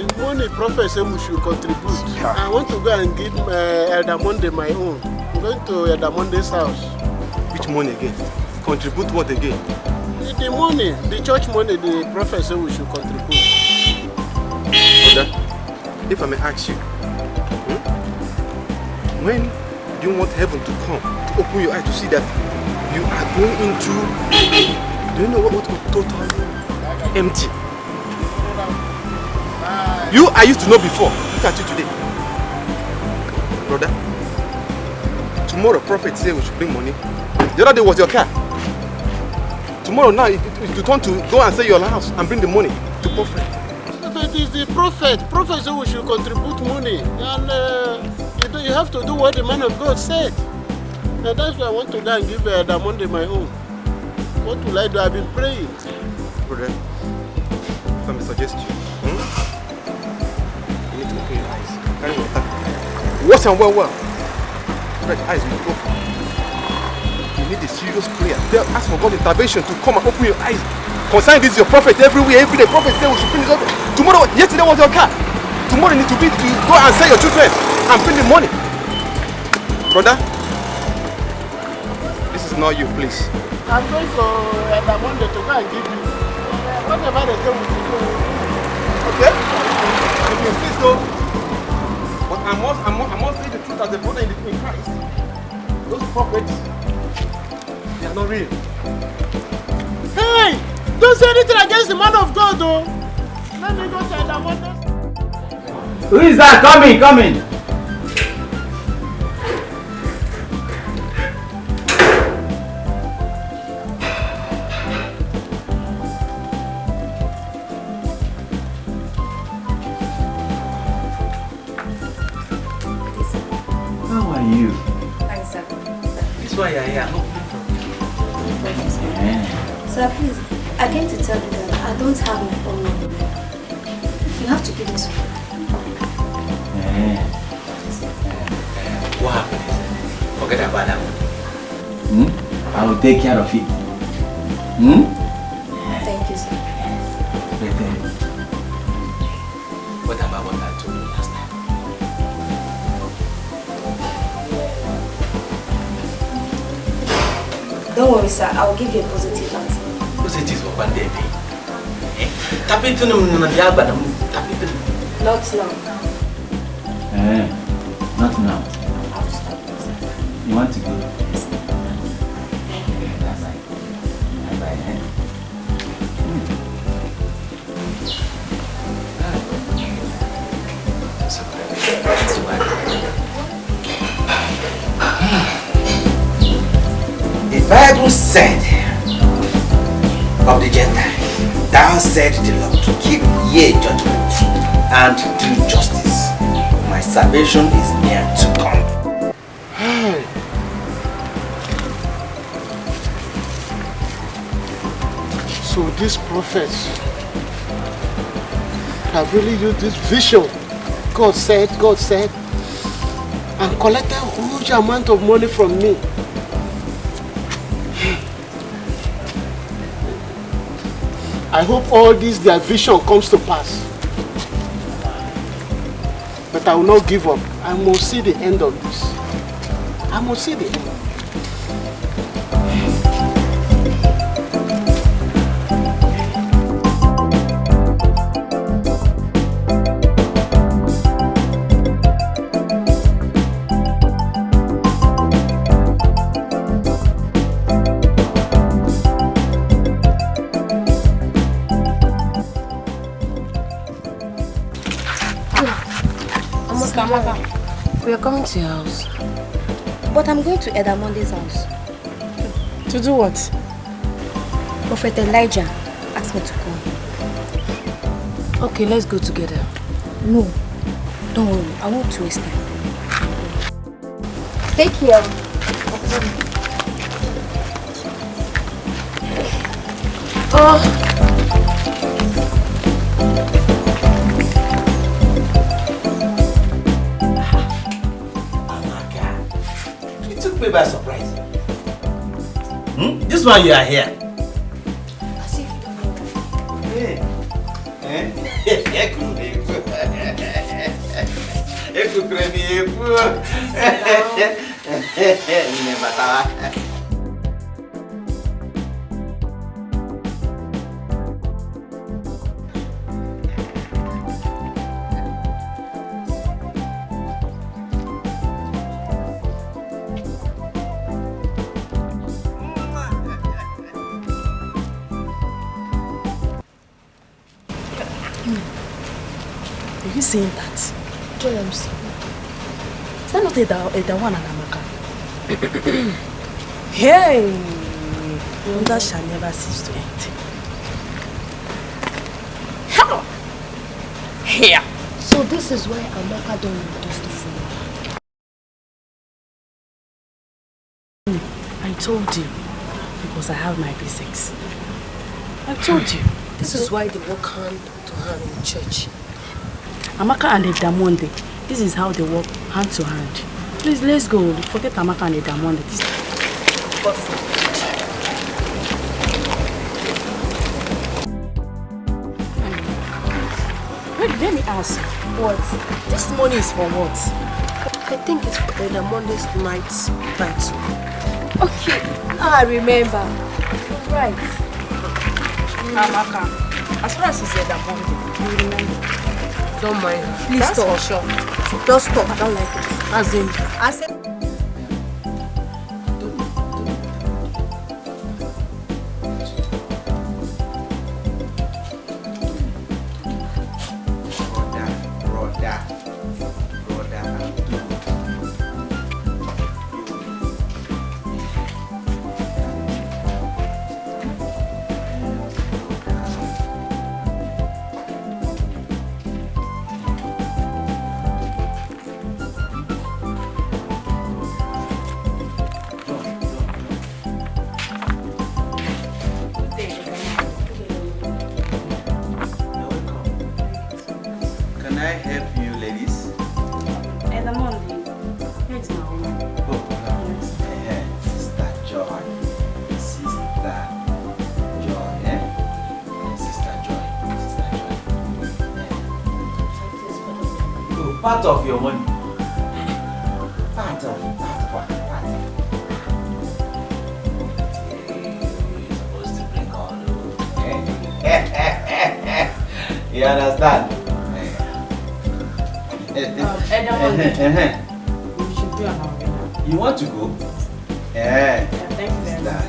The money prophet said we should contribute. I want to go and give Elder Monday my own. I'm going to Elder Monday's house. Which money again? Contribute what again? The money, the church money, the prophet said we should contribute. Brother, if I may ask you, when do you want heaven to come to open your eyes to see that you are going into, do you know what total empty? You I used to know before. Look at you today. Brother, tomorrow prophet said we should bring money. The other day was your car. Tomorrow now you turn to go and sell your house and bring the money to prophet. But it's the prophet. Prophet said we should contribute money. And you have to do what the man of God said. And that's why I want to go and give the Monday my own. What will I do? I've been praying. Brother, if I may suggest you, you need to open your eyes. Carry water. Wash and well. Right, eyes will be open. You need a serious prayer. Ask for God's intervention to come and open your eyes Concerning this, your prophet everywhere, every day. Prophet say we should bring this up. Tomorrow, yesterday was your car. Tomorrow need to be to go and sell your children and bring the money. Brother, this is not you, please. I'm going for Monday to go and give you. Whatever they say, we will do. Okay? If you insist though, but I must say the truth as a brother in Christ. Those prophets, they are not real. Hey! Don't say anything against the man of God though. Let me go to Monday. Who is that? Coming. How are you? Fine, sir. This is why you're here. Sir, please, I came to tell you that I don't have my own money. You have to give me some. What happened? Forget about that one. I will take care of it. Thank you, sir. What about what I told you last time? Don't worry, sir. I will give you a positive answer. Positive for one day. Tap into them, Not now. Not now. I'll stop. You want to go? Yes. That's right. Bye-bye. The Bible said of the Gentile, thou said the Lord, keep ye judgment and do justice. My salvation is near to come. So these prophets have really used this vision. God said, and collected a huge amount of money from me. I hope all this, their vision comes to pass. But I will not give up. I must see the end of this. I must see the end. We are coming to your house. But I'm going to Edamonde's house. To do what? Prophet Elijah asked me to come. Okay, let's go together. No, don't worry. I won't waste time. Take care. Oh. Me by surprise. This one you are here. As if you don't know that. Are you saying that? What I'm saying. Is that not the one and Amaka? Hey! Wonder shall never cease to end. How? Here! So this is why Amaka don't reduce the food. I told you. Because I have my basics. I told you. This is why they work hand to hand in church. Amaka and Edamonde, this is how they work hand to hand. Please, let's go. Forget Amaka and Edamonde. let me ask. What? This money is for what? I think it's for the Monday's night. Okay, now I remember. Right. Amaka, as far as you said that Monday, you remember. Don't mind her. Please That's stop. for sure. Just stop. I don't like it. As in, I said. Part of your money. Part. You're supposed to bring on. You understand? You want to go? Yeah. Thank you very much.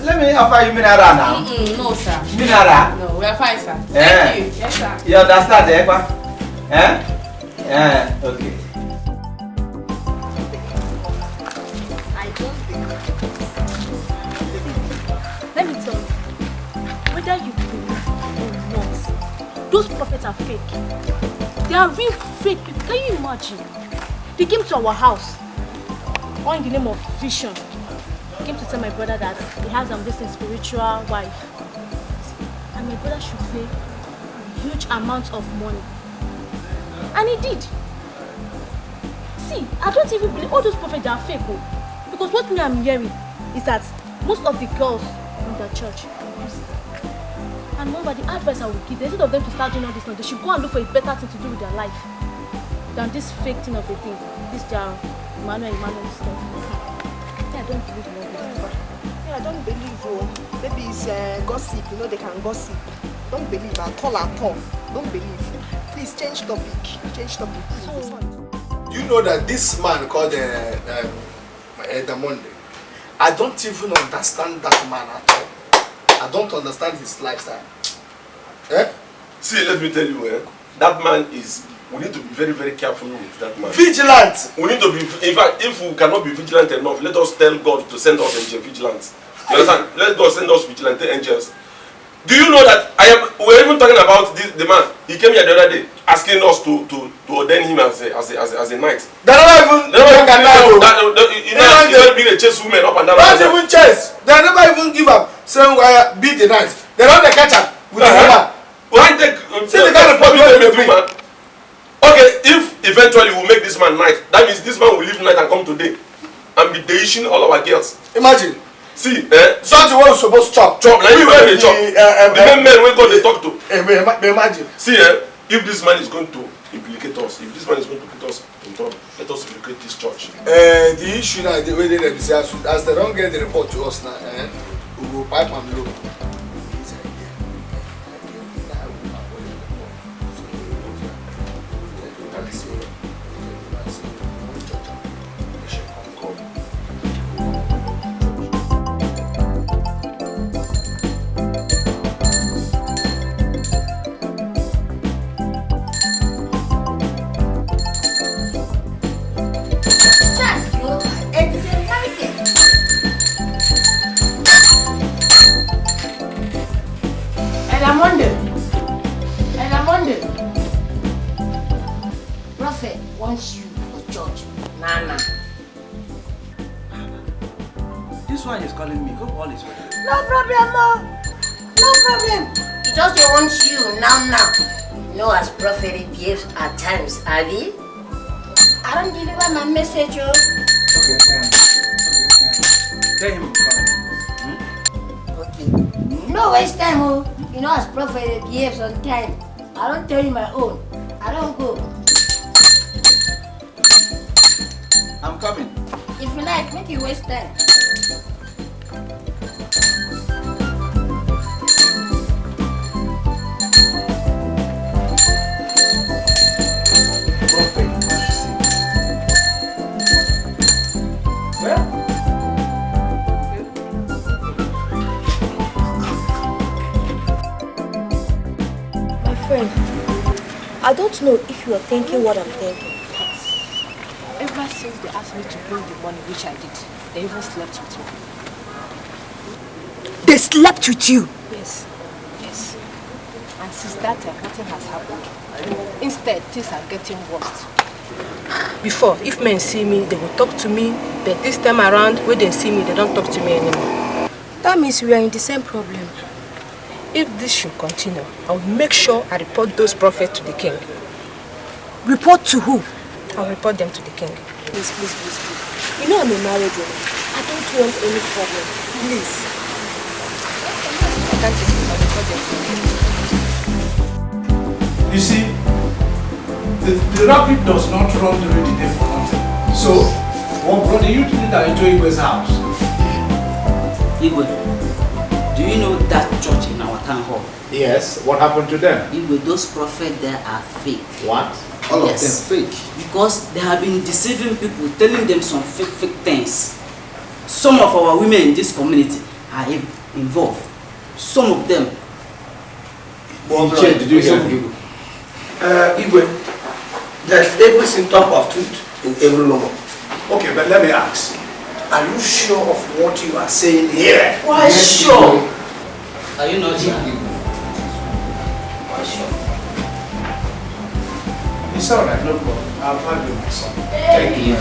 Let me offer you mineral now. No, sir. Mineral? No, we are fine, sir. Yeah. Thank you. Yes, sir. You understand, Ekpa? Okay. Let me tell you, whether you believe or not, those prophets are fake. They are real fake people. Can you imagine? They came to our house, all in the name of vision. They came to tell my brother that he has this spiritual wife. And my brother should pay a huge amount of money. And he did. See, I don't even believe all those prophets are fake. Because what me I'm hearing is that most of the girls in the church are Christian. And remember, the advice I will give, instead of them to start doing all this now, they should go and look for a better thing to do with their life than this fake thing of a thing. This their Emmanuel stuff. Yeah, I don't believe in all this. Yeah, I don't believe. Maybe it's gossip. You know they can gossip. Don't believe at all. Don't believe. Please change topic. Please. You know that this man called the Monday, I don't even understand that man at all. I don't understand his lifestyle. See, let me tell you, that man is. We need to be very, very careful with that man. Vigilant! We need to be, in fact, if we cannot be vigilant enough, let us tell God to send us angel vigilance. You understand? Let God send us vigilante angels. Do you know that we're even talking about the man. He came here the other day asking us to ordain him as a knight. They're not even being a chase woman up and down. Not even chase. They never even give up saying be the knight. They don't catch up with the woman. Why take see the kind of problem they bring. Okay, if eventually we make this man knight, that means this man will leave night and come today and be issuing all our girls. Imagine. See, such one is supposed to chop. Like you where they chop. The men we God they talk to. Imagine. See, if this man is going to implicate us, if this man is going to put us in trouble, let us implicate this church. The issue now, the way they say, as they don't get the report to us now, we will pipe and low. Prophet wants you for church. Nana. This one is calling me. Hope all is well. No problem, Ma. No problem. He just wants you now. You know, as Prophetic behaves at times, Abby. I don't deliver my message, yo. Okay. Tell him I'm coming. Okay. No waste time, oh. You know, as Prophetic behaves on time. I don't tell you my own. I don't go. I'm coming. If you like, make you waste time. I don't know if you are thinking what I'm thinking. Ever since they asked me to bring the money, which I did, they even slept with me. They slept with you? Yes. Yes. And since that time, nothing has happened. Instead, things are getting worse. Before, if men see me, they will talk to me. But this time around, when they see me, they don't talk to me anymore. That means we are in the same problem. If this should continue, I will make sure I report those prophets to the king. Report to who? I'll report them to the king. Please, please, please, please. You know I'm a married woman. I don't want any problem. Please. I can't take it. I'll report them to the king. You see, the rapid does not run during the day for nothing. So, what brought you to into Igwe's house? Igwe, do you know that church in our town hall? Yes, what happened to them? Igwe, those prophets there are fake. What? All yes. of them fake? Because they have been deceiving people, telling them some fake things. Some of our women in this community are involved. Some of them. Did you hear Igwe? Igwe, there's every symptom of truth in every woman. Okay, but let me ask. Are you sure of what you are saying here? Why yes, sure? Are you not sure? Why sure? It's alright, no problem. I'll find you my son. Thank you.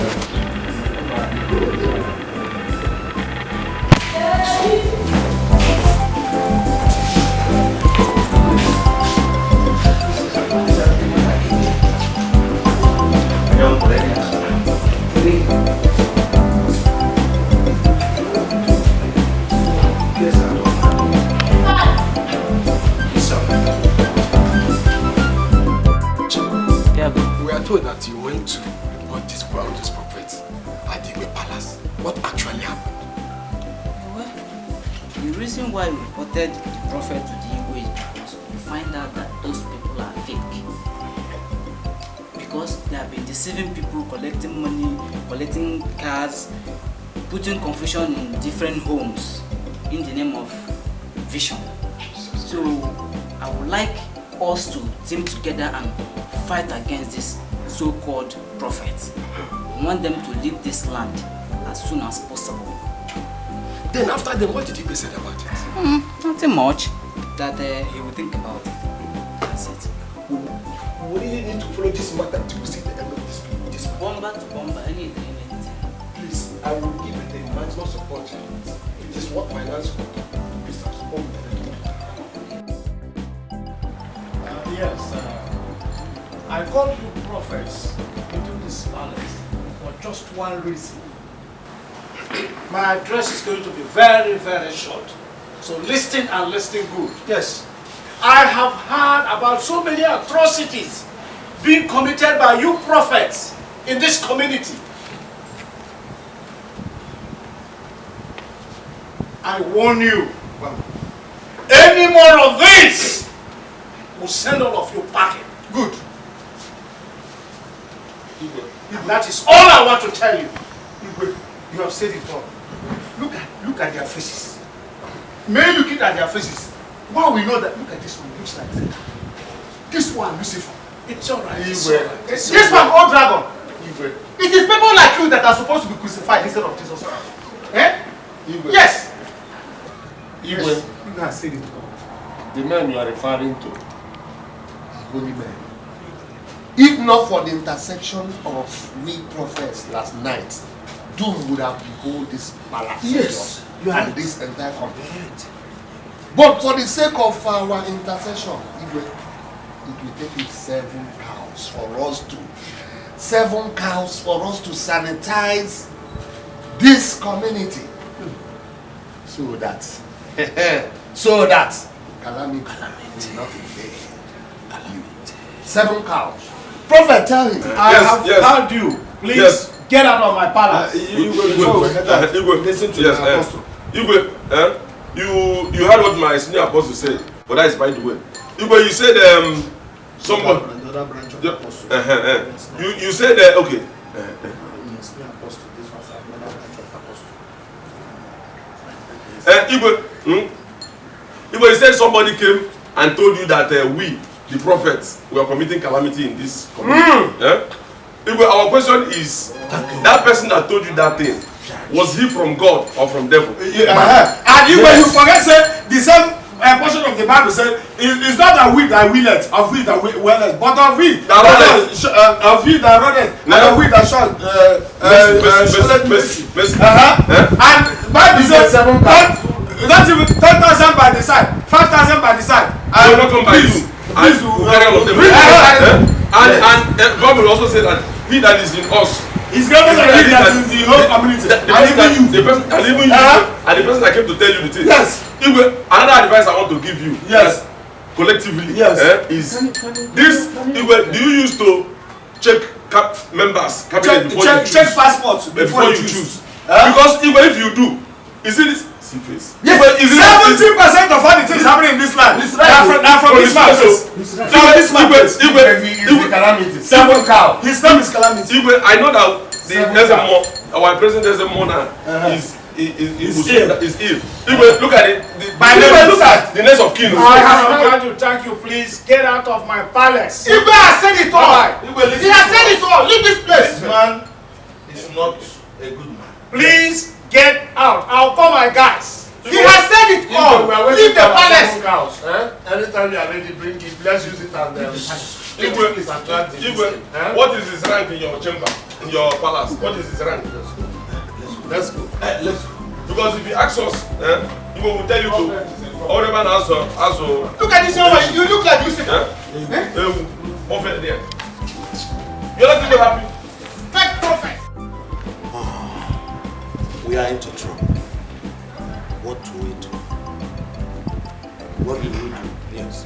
We are told that you went to report this prophet at the Igwe Palace. What actually happened? Well, the reason why we reported the prophet to the Igwe is because we find out that those people are fake. Because they have been deceiving people, collecting money, collecting cars, putting confusion in different homes in the name of vision. So I would like us to team together and fight against this so-called prophets. We want them to leave this land as soon as possible. Then after them, what did he say about it? Nothing much. That he will think about it. That's it. We really need to follow this matter to see the end of this. Bomber to bomber, anything. Please, I will give it the maximum support. It is what finance will do. Please, support me. Yes, I called you prophets into this palace for just one reason. My address is going to be very, very short. So listen and listen good. Yes, I have heard about so many atrocities being committed by you prophets in this community. I warn you, any more of this will send all of you packing. Good. And that is all I want to tell you. You have said it all. Look at their faces. Men looking at their faces. Well, we know that. Look at this one. Looks like that. This one, Lucifer. It's all right. It's all right. This one, old dragon. It is people like you that are supposed to be crucified instead of Jesus Christ. Eh? Yes. Yes. You have said it all. The man you are referring to, holy men. If not for the intersection of we prophets last night, doom would have behold this palace. Yes, you and this entire community. But for the sake of our intercession, it will take it 7 cows for us to sanitize this community, so that calamity will not be there. 7 cows. Prophet, tell him. I have heard you. Please get out of my palace. Listen to the apostle. You heard what my senior apostle said, but that is by the way. You said somebody. Another branch of the apostle. You said okay. Senior apostle. This was another branch of apostle. You said somebody came and told you that we, the prophets, were committing calamity in this community. Our question is, that person that told you that thing, was he from God or from devil? And you forget, say, the same portion of the Bible said, it's not a we that willeth, of we that willeth, but of we that runneth, and of we that shall and Bible says, not even 10,000 by the side, 5,000 by the side. I will not come by you. And God will also say that he that is in us is greater than he that is in the whole community. The person that came to tell you the thing. Yes. Another advice I want to give you. Yes. Collectively. Yes. Is this. Do you used to check members cabinet before you choose? Check passports before you choose. Because even if you do, you see this. Yes. 70% of all the things happening in this land are from this man. From this man. His name is Calamity. I know that our president is ill. Look at it. Look at the next of kin. I have heard you. Thank you. Please get out of my palace. Igbo has said it all. He has said it all. Leave this place. This man is not a good man. Please get out. I'll call my guys. He has said it all. Leave the palace. Anytime you are ready, bring it. Let's use it and what is his rank in your chamber, in your palace? What is his rank? Let's go. Because if he asks us, he will tell you to. All the man has. Look at this young man. You look like Lucifer. Prophet there. You're not even happy. Fake prophet. We are into trouble. What do we do? What do we do? Yes.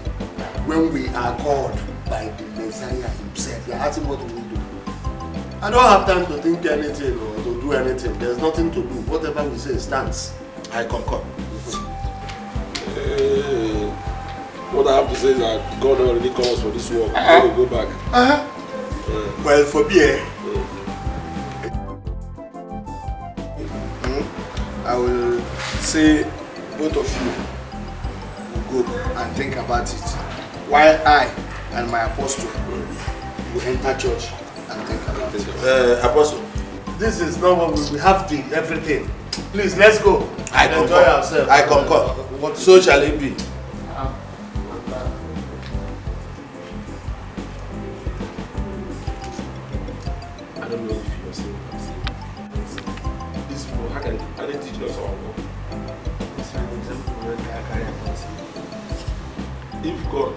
When we are called by the Messiah himself, you are asking what do we do? I don't have time to think anything or to do anything. There's nothing to do. Whatever we say stands. I concur. What I have to say is that God already calls for this work. We will go back. Well, for me, I will say both of you will go and think about it, while I and my apostle will enter church and think about it. Apostle, this is not what we have to everything. Please, let's go. I enjoy concur. ourselves. I concur. So shall it be. I don't know if you're saying what I'm saying. These people, how can they teach us our work? If God,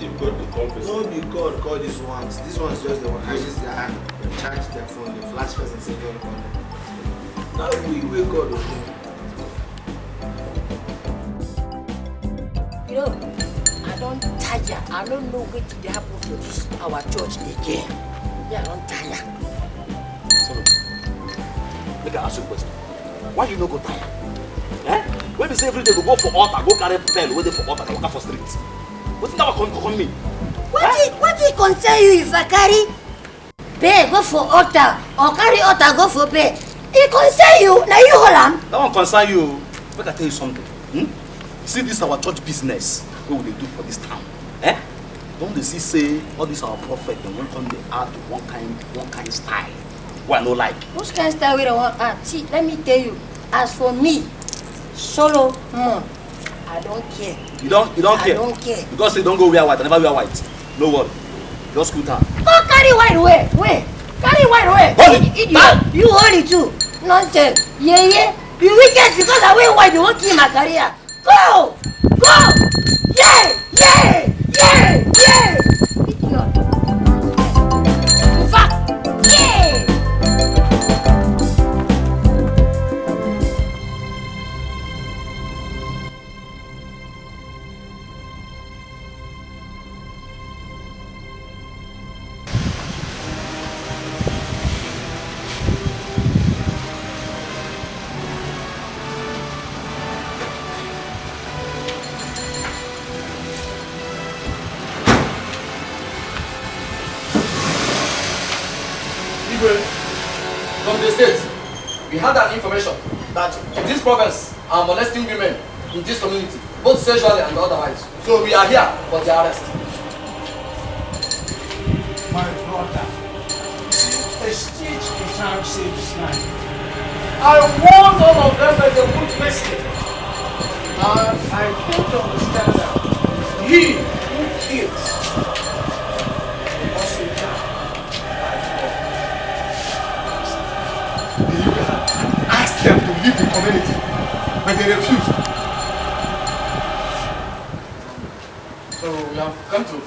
if God the compass. Don't be God, call these ones. This one's just the one. I use their hand, they charge their phone, they flash first and say God call them. Now we God of them. You know, I don't tire. I don't know what to happen for this our church again. Yeah, I don't tire. So, make I ask you a question. Why you no go tire? When we say every day go for altar, go carry pen, wait for altar, walk for streets. What's that come me? What it concern you if I carry pay go for altar or carry altar go for pay? It concern you. Now you hold on. That one concern you. Make I tell you something. See, this is our church business. What will they do for this town? Don't they see say all this our prophet? They won't come. They add one kind style. Well, no like. Which kind of style we don't want? See, let me tell you. As for me, Solomon, I don't care. You don't care? I don't care. Because they don't go wear white. I never wear white. No worry. Just cool down. Go carry white away. Wait. Carry white away. Hold it. Idiot. You hold it too. Nonsense. Yeah. You wicked because I wear white. You won't kill my career. Go. Yeah. Idiot. In fact, yeah. had an information that these prophets are molesting women in this community, both sexually and otherwise. So we are here for their arrest. My brother, a stitch in time saves life. I warned all of them that they would miss it. And I came to understand that he who kills also dies by God. The leader asked them to leave the community, but they refused. So we have come to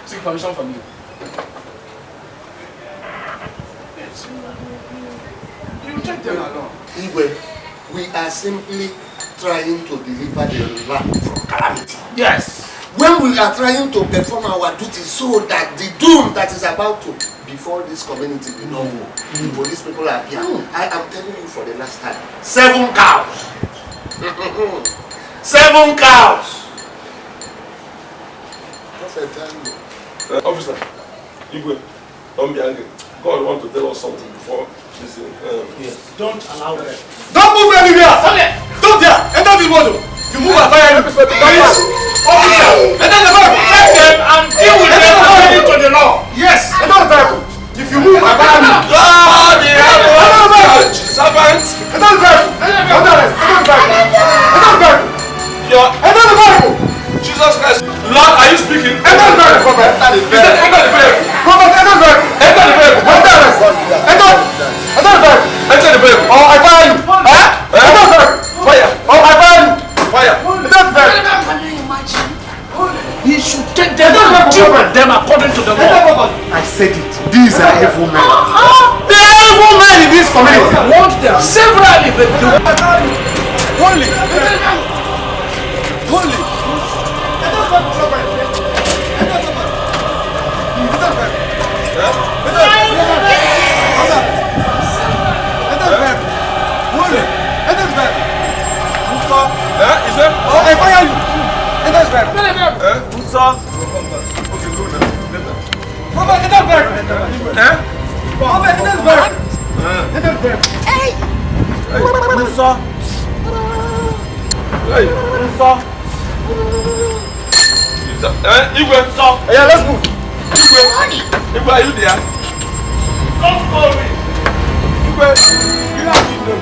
seek permission from you. You take them along. Igwe, we are simply trying to deliver the land from calamity. Yes. When we are trying to perform our duty so that the doom that is about to befall this community be no more. The police people are here. I am telling you for the last time. 7 cows. 7 cows. Officer, Igwe, don't be angry. God wants to tell us something before this. Yes. Don't allow them. Don't move anywhere! Okay. Don't there! Enter this motor! You move and fire him! Yes! Officer! Enter the vehicle! Take them and deal with them according to the law! Yes! Enter the vehicle! If you move and fire him! God, the heaven! Servants! Enter the vehicle! Enter the vehicle! Enter the vehicle! Enter the vehicle! Jesus Christ! Lord, are you speaking? Enter the vehicle, prophet! Enter the vehicle! Enter the vehicle! Prophet, enter the vehicle! Enter the vehicle! Enter the vehicle! Enter the vehicle! Or I fire you! Huh? Enter the vehicle! Fire! Or I fire you! Fire! Enter the vehicle! Can you imagine? He should take them and deal with them according to the law. I said it. These are evil men. They are evil men in this community. I want them severally, but Holy! Holy! I fire you! Enter the vehicle! Musa! Okay, go now. Prophet, enter the vehicle! Prophet, enter the vehicle! Enter the vehicle! Hey! Musa! Hey! Musa! Igwe! Yeah, let's move! Igwe, are you there? Come for me! Igwe, you have to know.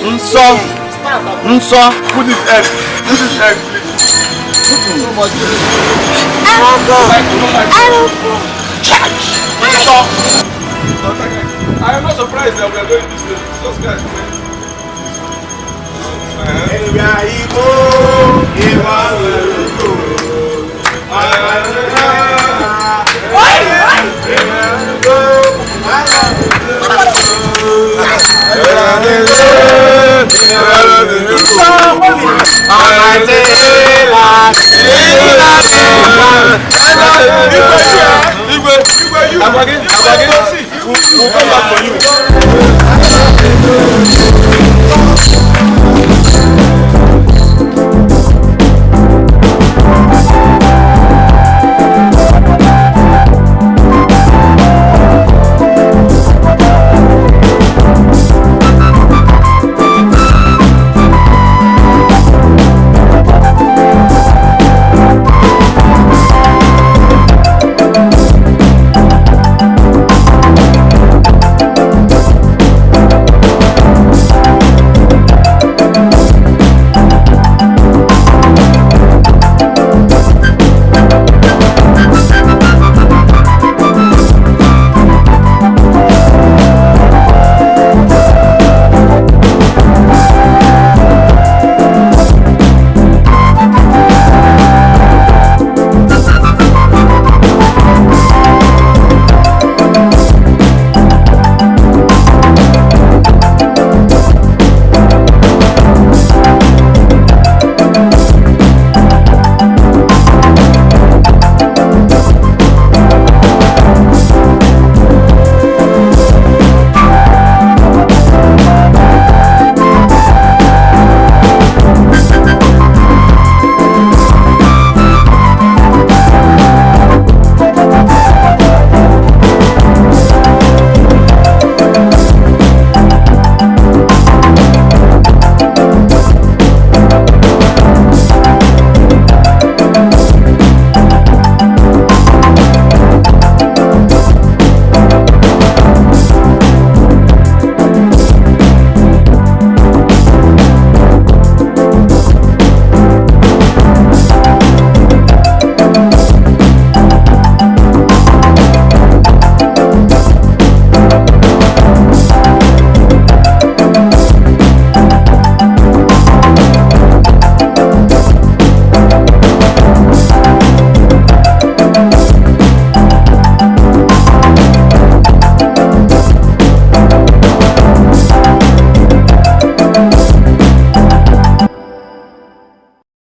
Musa! Musa, put his head. Put his head, please. So much. I don't go. Church. Musa. I am not surprised that we are going this way. Jesus Christ. We'll come back for you.